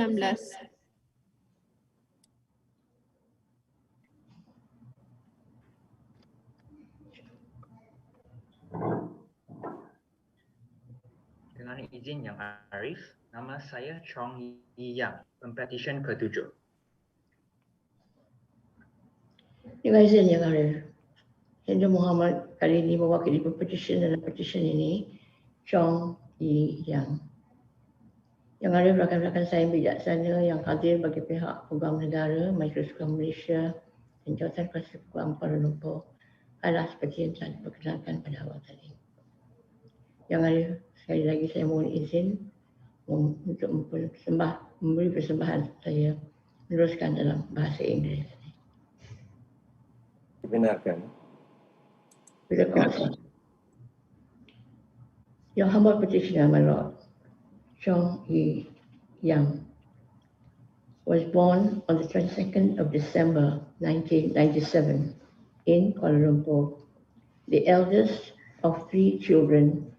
Dengan izin Yang Arif, nama saya Chong Yi Yang, Pempetisyen ke-7. Dengan izin Yang Arif, Hindu Muhammad kali ini mewakili Pempetisyen dalam petisyen ini, Chong Yi Yang. Yang Arif, rakan-rakan saya bijaksana yang hadir bagi pihak Peguam Negara, Majlis Peguam Malaysia dan Jawatan Kuasa Peguam Kuala Lumpur adalah seperti yang telah diperkenalkan pada awal tadi. Yang Arif, sekali lagi saya mohon izin untuk memberi persembahan saya meneruskan dalam bahasa Inggeris. Dibenarkan. With a consent. Your humble petitioner, my Lord, Chong Yi Yang, was born on the 22nd of December 1997 in Kuala Lumpur, the eldest of 3 children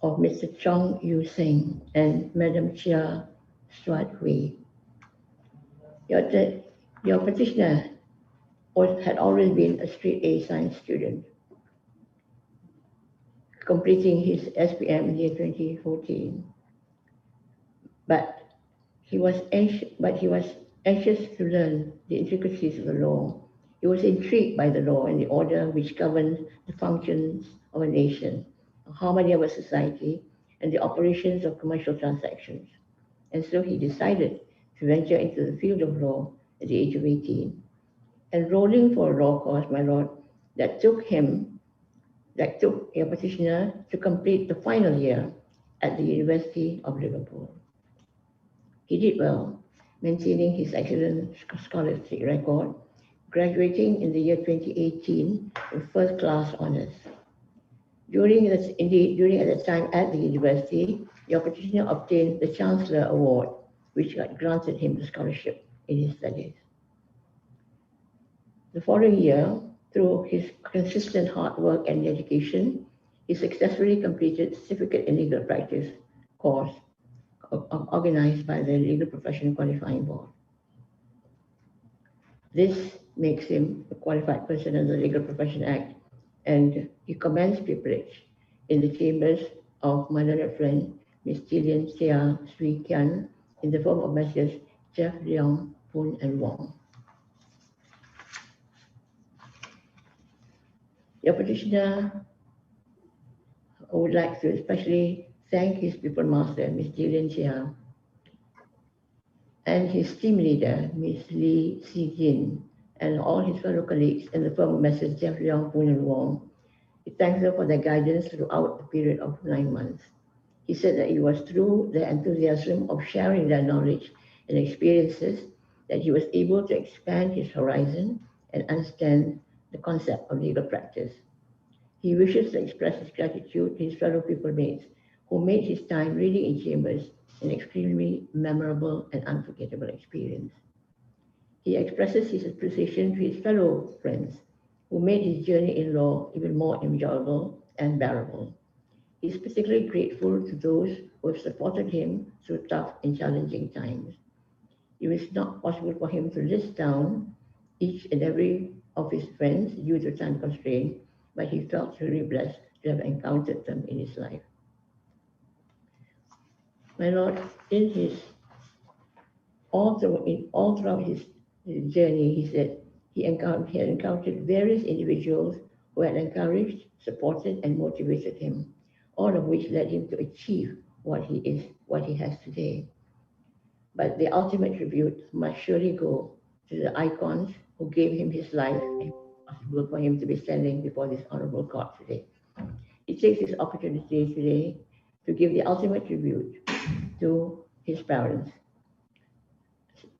of Mr. Chong Yu Seng and Madam Chia Swat Hui. Your petitioner had always been a straight A science student, completing his SPM in the year 2014. But he was anxious to learn the intricacies of the law. He was intrigued by the law and the order which governed the functions of a nation, the harmony of a society, and the operations of commercial transactions. And so he decided to venture into the field of law at the age of 18, enrolling for a law course, my Lord, that took your petitioner to complete the final year at the University of Liverpool. He did well, maintaining his excellent scholastic record, graduating in the year 2018 with first-class honours. During at the time at the university, your petitioner obtained the Chancellor Award, which granted him the scholarship in his studies. The following year, through his consistent hard work and dedication, he successfully completed Certificate in Legal Practice course organized by the Legal Profession Qualifying Board. This makes him a qualified person under the Legal Profession Act, and he commends pupillage in the chambers of my learned friend, Ms. Gillian Seah Swee Kian, in the form of Messrs. Jeff Leong, Poon and Wong. Your petitioner would like to especially thank his pupil master, Ms. Gillian Seah, and his team leader, Ms. Lee Si Jin, and all his fellow colleagues in the firm of Messrs. Jeff Leong, Poon and Wong. He thanks them for their guidance throughout the period of 9 months. He said that it was through their enthusiasm of sharing their knowledge and experiences that he was able to expand his horizon and understand the concept of legal practice. He wishes to express his gratitude to his fellow pupil mates who made his time reading in chambers an extremely memorable and unforgettable experience. He expresses his appreciation to his fellow friends who made his journey in law even more enjoyable and bearable. He is particularly grateful to those who have supported him through tough and challenging times. It was not possible for him to list down each and every of his friends due to time constraint, but he felt really blessed to have encountered them in his life. My Lord, all throughout his journey, he said he had encountered various individuals who had encouraged, supported, and motivated him, all of which led him to achieve what he has today. But the ultimate tribute must surely go to the icons who gave him his life and made it possible for him to be standing before this honorable court today. He takes this opportunity today to give the ultimate tribute to his parents,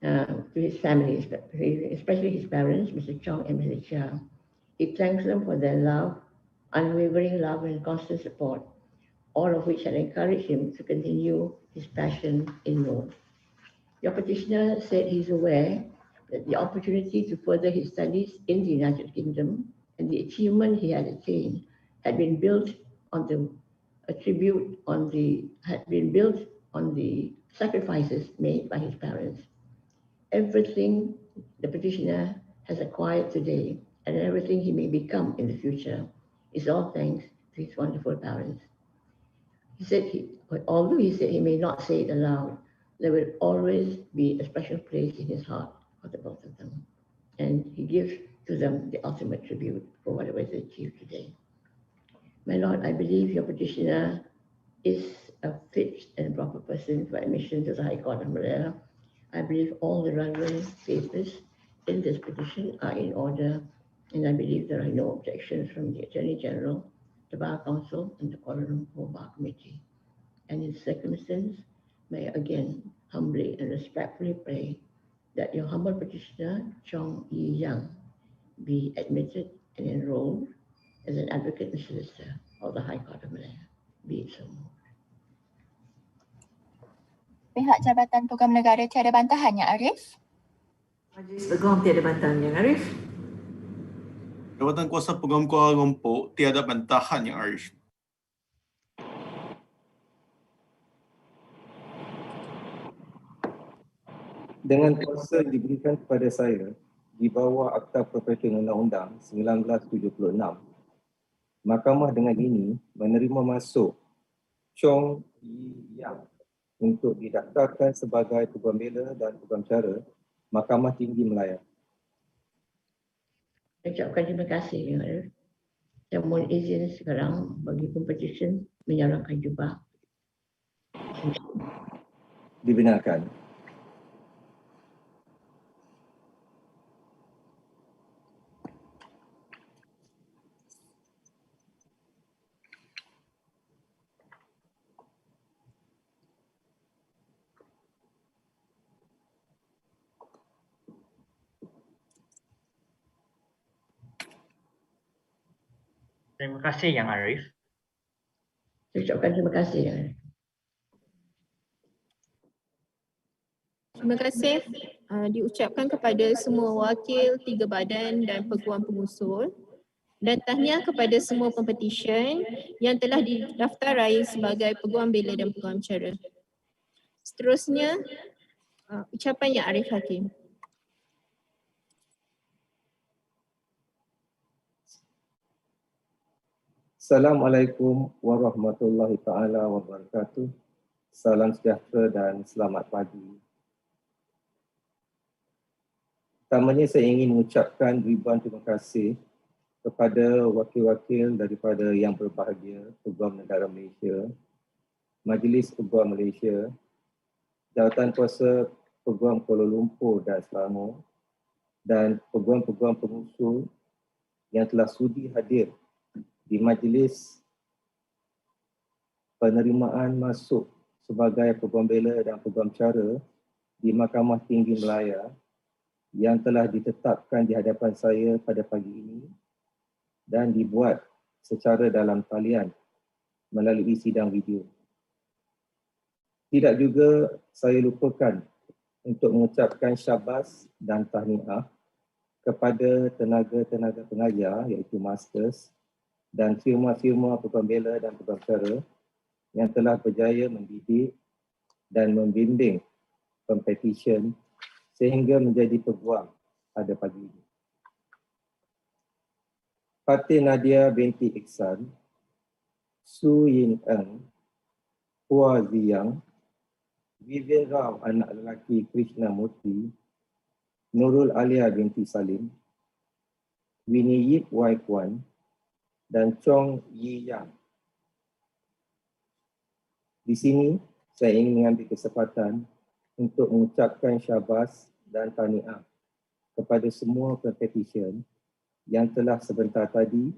to his family, especially his parents, Mr. Chong and Mr. Chia. He thanks them for their love, unwavering love and constant support, all of which had encouraged him to continue his passion in law. Your petitioner said he's aware that the opportunity to further his studies in the United Kingdom and the achievement he had attained had been built on the sacrifices made by his parents. Everything the petitioner has acquired today and everything he may become in the future is all thanks to his wonderful parents. Although he said he may not say it aloud, there will always be a special place in his heart for the both of them. And he gives to them the ultimate tribute for whatever is achieved today. My Lord, I believe your petitioner is a fit and proper person for admission to the High Court of Malaya. I believe all the relevant papers in this petition are in order, and I believe there are no objections from the Attorney General, the Bar Council, and the Kuala Lumpur Bar Committee. And in this circumstance, may I again humbly and respectfully pray that your humble petitioner, Chong Yi Yang, be admitted and enrolled as an advocate and solicitor of the High Court of Malaya. Be it so moved. Pihak Jabatan Peguam Negara tiada bantahan, Yang Arif. Majlis Peguam tiada bantahan, Yang Arif. Jabatan Kuasa Peguam Kuala Lumpur tiada bantahan, Yang Arif. Dengan kuasa yang diberikan kepada saya di bawah Akta Peraturan Undang-Undang 1976, Mahkamah dengan ini menerima masuk Chong Yi Yang untuk didaftarkan sebagai Peguam Bela dan Peguam Cara Mahkamah Tinggi Malaya. Saya ucapkan terima kasih, Yang Arif. Saya mohon izin sekarang bagi Pempetisyen menyalahkan jubah. Dibenarkan. Terima kasih Yang Arif. Saya ucapkan terima kasih, Yang Arif. Terima kasih diucapkan kepada semua wakil 3 badan dan peguam pengusul, dan tahniah kepada semua pempetisyen yang telah didaftarai sebagai Peguam Bela dan Peguam Cara. Seterusnya, ucapan Yang Arif Hakim. Assalamualaikum warahmatullahi taala wabarakatuh. Salam sejahtera dan selamat pagi. Pertamanya saya ingin mengucapkan ribuan terima kasih kepada wakil-wakil daripada yang berbahagia, Peguam Negara Malaysia, Majlis Peguam Malaysia, Jawatan Kuasa Peguam Kuala Lumpur dan Selangor, dan peguam-peguam pengusul yang telah sudi hadir di majlis penerimaan masuk sebagai Peguam Bela dan Peguam Cara di Mahkamah Tinggi Malaya yang telah ditetapkan di hadapan saya pada pagi ini dan dibuat secara dalam talian melalui sidang video. Tidak juga saya lupakan untuk mengucapkan syabas dan tahniah kepada tenaga-tenaga pengajar iaitu masters dan firma-firma Peguam Bela dan Peguam Cara yang telah berjaya mendidik dan membimbing Pempetisyen sehingga menjadi peguam pada pagi ini. Fatin Nadia binti Iksan, Su Yin Eng, Hua Ziyang, Vivian Rao anak lelaki Krishna Murti, Nurul Alia binti Salim, Winnie Yip Wai Kwan, dan Chong Yi Yang. Di sini, saya ingin mengambil kesempatan untuk mengucapkan syabas dan tahniah kepada semua Pempetisyen yang telah sebentar tadi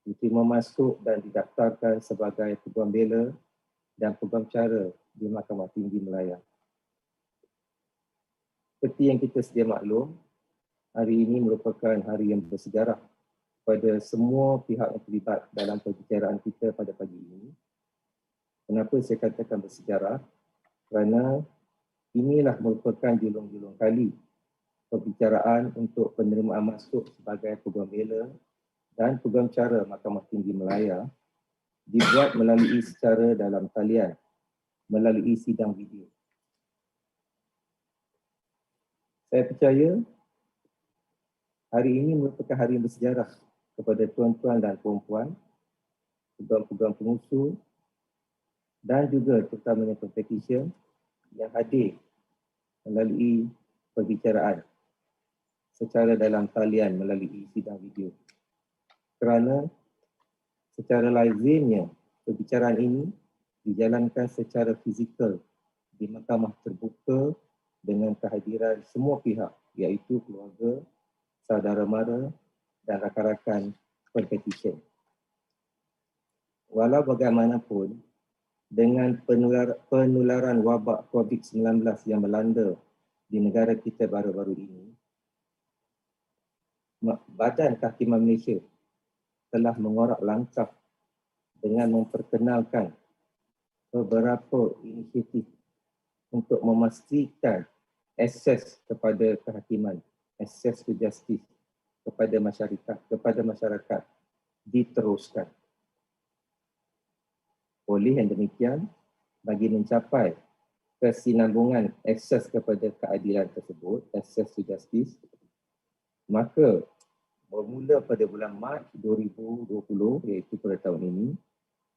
diterima masuk dan didaftarkan sebagai Peguam Bela dan Peguam Cara di Mahkamah Tinggi Malaya. Seperti yang kita sedia maklum, hari ini merupakan hari yang bersejarah pada semua pihak yang terlibat dalam perbicaraan kita pada pagi ini. Kenapa saya katakan bersejarah? Kerana inilah merupakan julung-julung kali perbicaraan untuk penerimaan masuk sebagai Peguam Bela dan Peguam Cara Mahkamah Tinggi Malaya dibuat melalui secara dalam talian, melalui sidang video. Saya percaya hari ini merupakan hari yang bersejarah kepada tuan-tuan dan puan-puan, peguam-peguam pengusul dan juga terutamanya Pempetisyen yang hadir melalui perbicaraan secara dalam talian melalui sidang video. Kerana secara lazimnya perbicaraan ini dijalankan secara fizikal di mahkamah terbuka dengan kehadiran semua pihak iaitu keluarga, saudara mara dan rakan-rakan Pempetisyen. Walau bagaimanapun, dengan penularan wabak COVID-19 yang melanda di negara kita baru-baru ini, Badan Kehakiman Malaysia telah mengorak langkah dengan memperkenalkan beberapa inisiatif untuk memastikan akses kepada kehakiman, akses to justice kepada masyarakat diteruskan. Oleh yang demikian, bagi mencapai kesinambungan akses kepada keadilan tersebut, akses to justice, maka bermula pada bulan Mac 2020 iaitu pada tahun ini,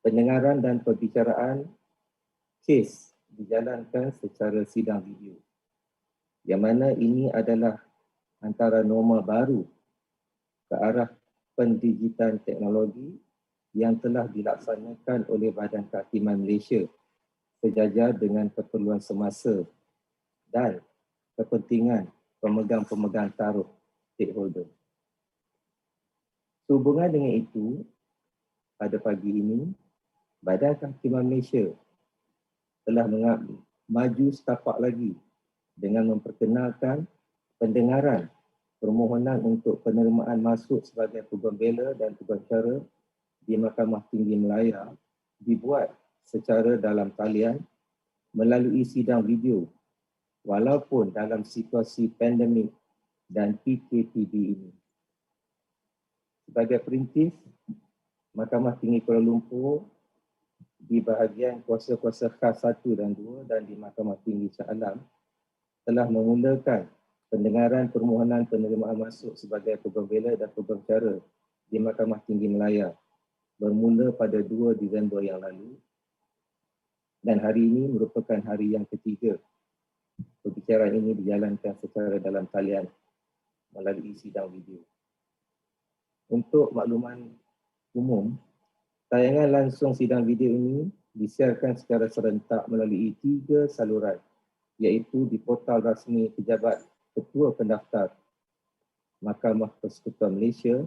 pendengaran dan perbicaraan kes dijalankan secara sidang video. Yang mana ini adalah antara norma baru ke arah pendidikan teknologi yang telah dilaksanakan oleh Badan Kehakiman Malaysia sejajar dengan keperluan semasa dan kepentingan pemegang-pemegang taruh stakeholder. Sehubungan dengan itu, pada pagi ini, Badan Kehakiman Malaysia telah maju setapak lagi dengan memperkenalkan pendengaran permohonan untuk penerimaan masuk sebagai Peguam Bela dan Peguam Cara di Mahkamah Tinggi Malaya dibuat secara dalam talian melalui sidang video walaupun dalam situasi pandemik dan PKPB ini. Sebagai perintis, Mahkamah Tinggi Kuala Lumpur di bahagian Kuasa-Kuasa Khas 1 dan 2 dan di Mahkamah Tinggi Shah Alam telah memulakan pendengaran permohonan penerimaan masuk sebagai Peguam Bela dan Peguam Cara di Mahkamah Tinggi Malaya bermula pada 2 Disember yang lalu dan hari ini merupakan hari yang ketiga perbicaraan ini dijalankan secara dalam talian melalui sidang video. Untuk makluman umum, tayangan langsung sidang video ini disiarkan secara serentak melalui 3 saluran, iaitu di portal rasmi Pejabat Ketua Pendaftar Mahkamah Persekutuan Malaysia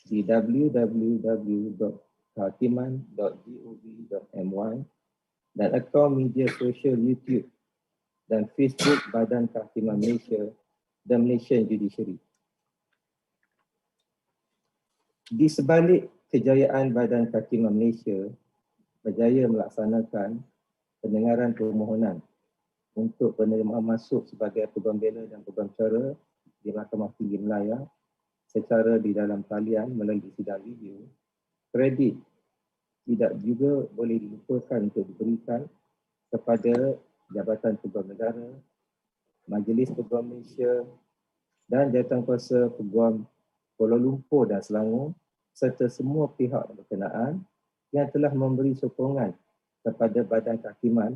di www.kehakiman.gov.my dan akaun media sosial YouTube dan Facebook Badan Kehakiman Malaysia dan Malaysian Judiciary. Di sebalik kejayaan Badan Kehakiman Malaysia berjaya melaksanakan pendengaran permohonan untuk penerimaan masuk sebagai Peguam Bela dan Peguam Cara di Mahkamah Tinggi Malaya secara di dalam talian melalui sidang video, kredit tidak juga boleh dilupakan untuk diberikan kepada Jabatan Peguam Negara, Majlis Peguam Malaysia dan Jawatankuasa Peguam Kuala Lumpur dan Selangor serta semua pihak berkenaan yang telah memberi sokongan kepada Badan Kehakiman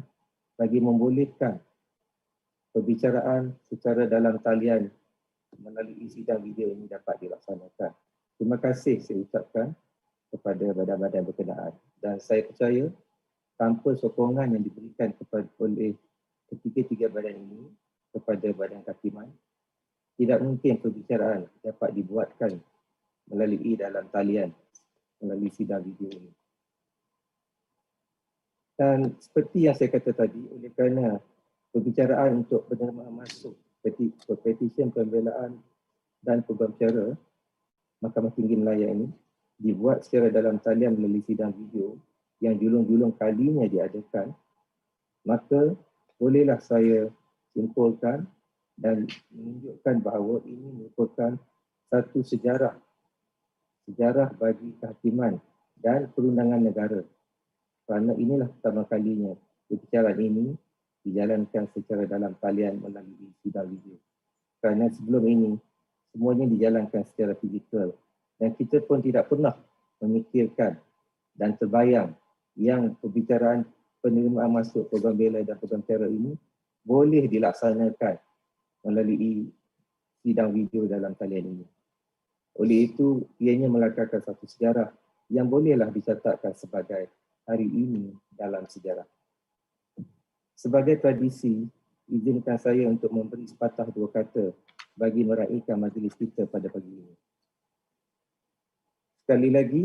bagi membolehkan perbicaraan secara dalam talian melalui sidang video ini dapat dilaksanakan. Terima kasih saya ucapkan kepada badan-badan berkenaan dan saya percaya tanpa sokongan yang diberikan oleh ketiga-tiga badan ini kepada Badan Kehakiman, tidak mungkin perbicaraan dapat dibuatkan melalui dalam talian, melalui sidang video ini. Dan seperti yang saya kata tadi, oleh kerana perbicaraan untuk penerimaan masuk Pempetisyen Pembelaan dan Peguam Cara Mahkamah Tinggi Malaya ini dibuat secara dalam talian melalui sidang video yang julung-julung kalinya diadakan, maka bolehlah saya simpulkan dan menunjukkan bahawa ini merupakan satu sejarah bagi kehakiman dan perundangan negara. Kerana inilah pertama kalinya perbicaraan ini dijalankan secara dalam talian melalui sidang video. Kerana sebelum ini semuanya dijalankan secara fizikal dan kita pun tidak pernah memikirkan dan terbayang yang perbicaraan penerimaan masuk Peguam Bela dan Peguam Cara ini boleh dilaksanakan melalui sidang video dalam talian ini. Oleh itu, ianya melakarkan satu sejarah yang bolehlah dicatatkan sebagai hari ini dalam sejarah. Sebagai tradisi, izinkan saya untuk memberi sepatah dua kata bagi meraihkan majlis kita pada pagi ini. Sekali lagi,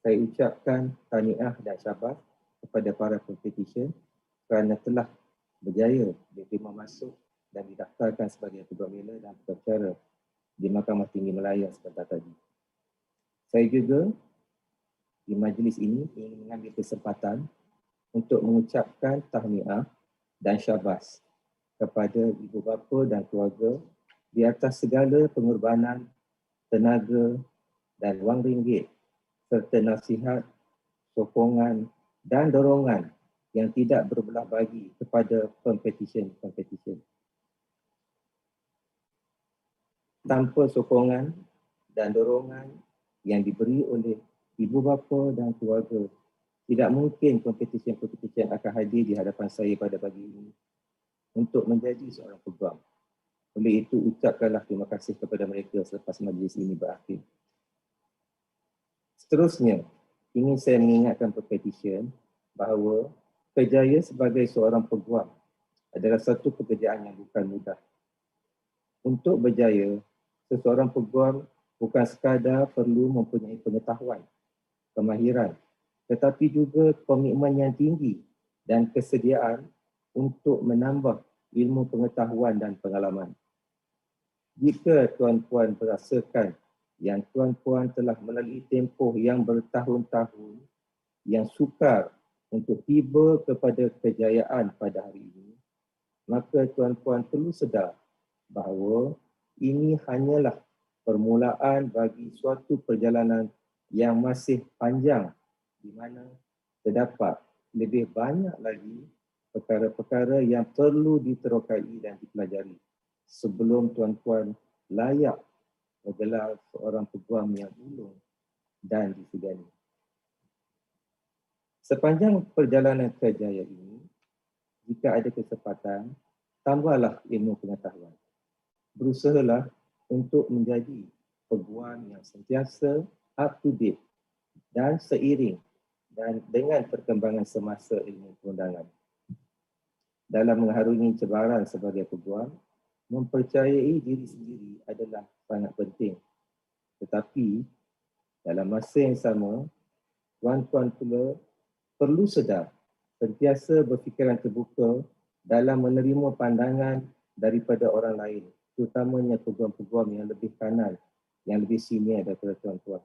saya ucapkan tahniah dan syabas kepada para pempetisyen kerana telah berjaya diterima masuk dan didaftarkan sebagai Peguam Bela dan Peguam Cara di Mahkamah Tinggi Malaya sebentar tadi. Saya juga di majlis ini ingin mengambil kesempatan untuk mengucapkan tahniah dan syabas kepada ibu bapa dan keluarga di atas segala pengorbanan, tenaga dan wang ringgit serta nasihat, sokongan dan dorongan yang tidak berbelah bagi kepada pempetisyen. Tanpa sokongan dan dorongan yang diberi oleh ibu bapa dan keluarga, tidak mungkin pempetisyen akan hadir di hadapan saya pada pagi ini untuk menjadi seorang peguam. Oleh itu, ucapkanlah terima kasih kepada mereka selepas majlis ini berakhir. Seterusnya, ingin saya mengingatkan pempetisyen bahawa kerjaya sebagai seorang peguam adalah satu pekerjaan yang bukan mudah. Untuk berjaya, seseorang peguam bukan sekadar perlu mempunyai pengetahuan, kemahiran, tetapi juga komitmen yang tinggi dan kesediaan untuk menambah ilmu pengetahuan dan pengalaman. Jika tuan-puan merasakan yang tuan-puan telah melalui tempoh yang bertahun-tahun yang sukar untuk tiba kepada kejayaan pada hari ini, maka tuan-puan perlu sedar bahawa ini hanyalah permulaan bagi suatu perjalanan yang masih panjang di mana terdapat lebih banyak lagi perkara-perkara yang perlu diterokai dan dipelajari sebelum tuan-puan layak bergelar seorang peguam yang ulung dan disegani. Sepanjang perjalanan kerjaya ini, jika ada kesempatan, tambahlah ilmu pengetahuan. Berusahalah untuk menjadi peguam yang sentiasa up to date dan seiring dan dengan perkembangan semasa ilmu perundangan. Dalam mengharungi cabaran sebagai peguam, mempercayai diri sendiri adalah sangat penting. Tetapi dalam masa yang sama, tuan-tuan pula perlu sedar sentiasa berfikiran terbuka dalam menerima pandangan daripada orang lain, terutamanya peguam-peguam yang lebih kanan, yang lebih senior daripada tuan-tuan.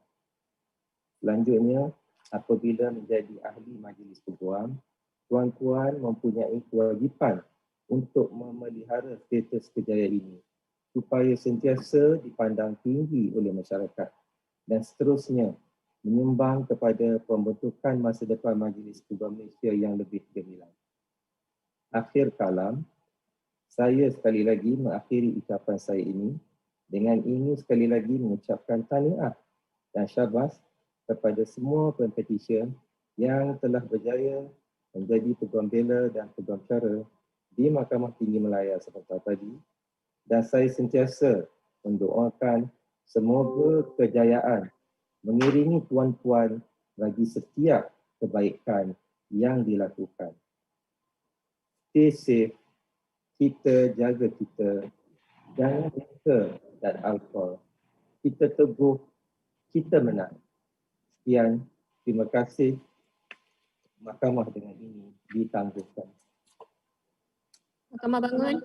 Selanjutnya, apabila menjadi ahli majlis peguam, tuan-tuan mempunyai kewajipan untuk memelihara status kejayaan ini supaya sentiasa dipandang tinggi oleh masyarakat dan seterusnya menyumbang kepada pembentukan masa depan Majlis Peguam Malaysia yang lebih gemilang. Akhir kalam, saya sekali lagi mengakhiri ucapan saya ini dengan ingin sekali lagi mengucapkan tahniah dan syabas kepada semua pempetisyen yang telah berjaya menjadi Peguam Bela dan Peguam Cara di Mahkamah Tinggi Malaya sebentar tadi, dan saya sentiasa mendoakan semoga kejayaan mengiringi tuan-tuan bagi setiap kebaikan yang dilakukan. Stay safe, kita jaga kita, jangan lupa dan alkohol. Kita teguh, kita menang. Sekian, terima kasih. Mahkamah dengan ini ditangguhkan. Mahkamah bangun.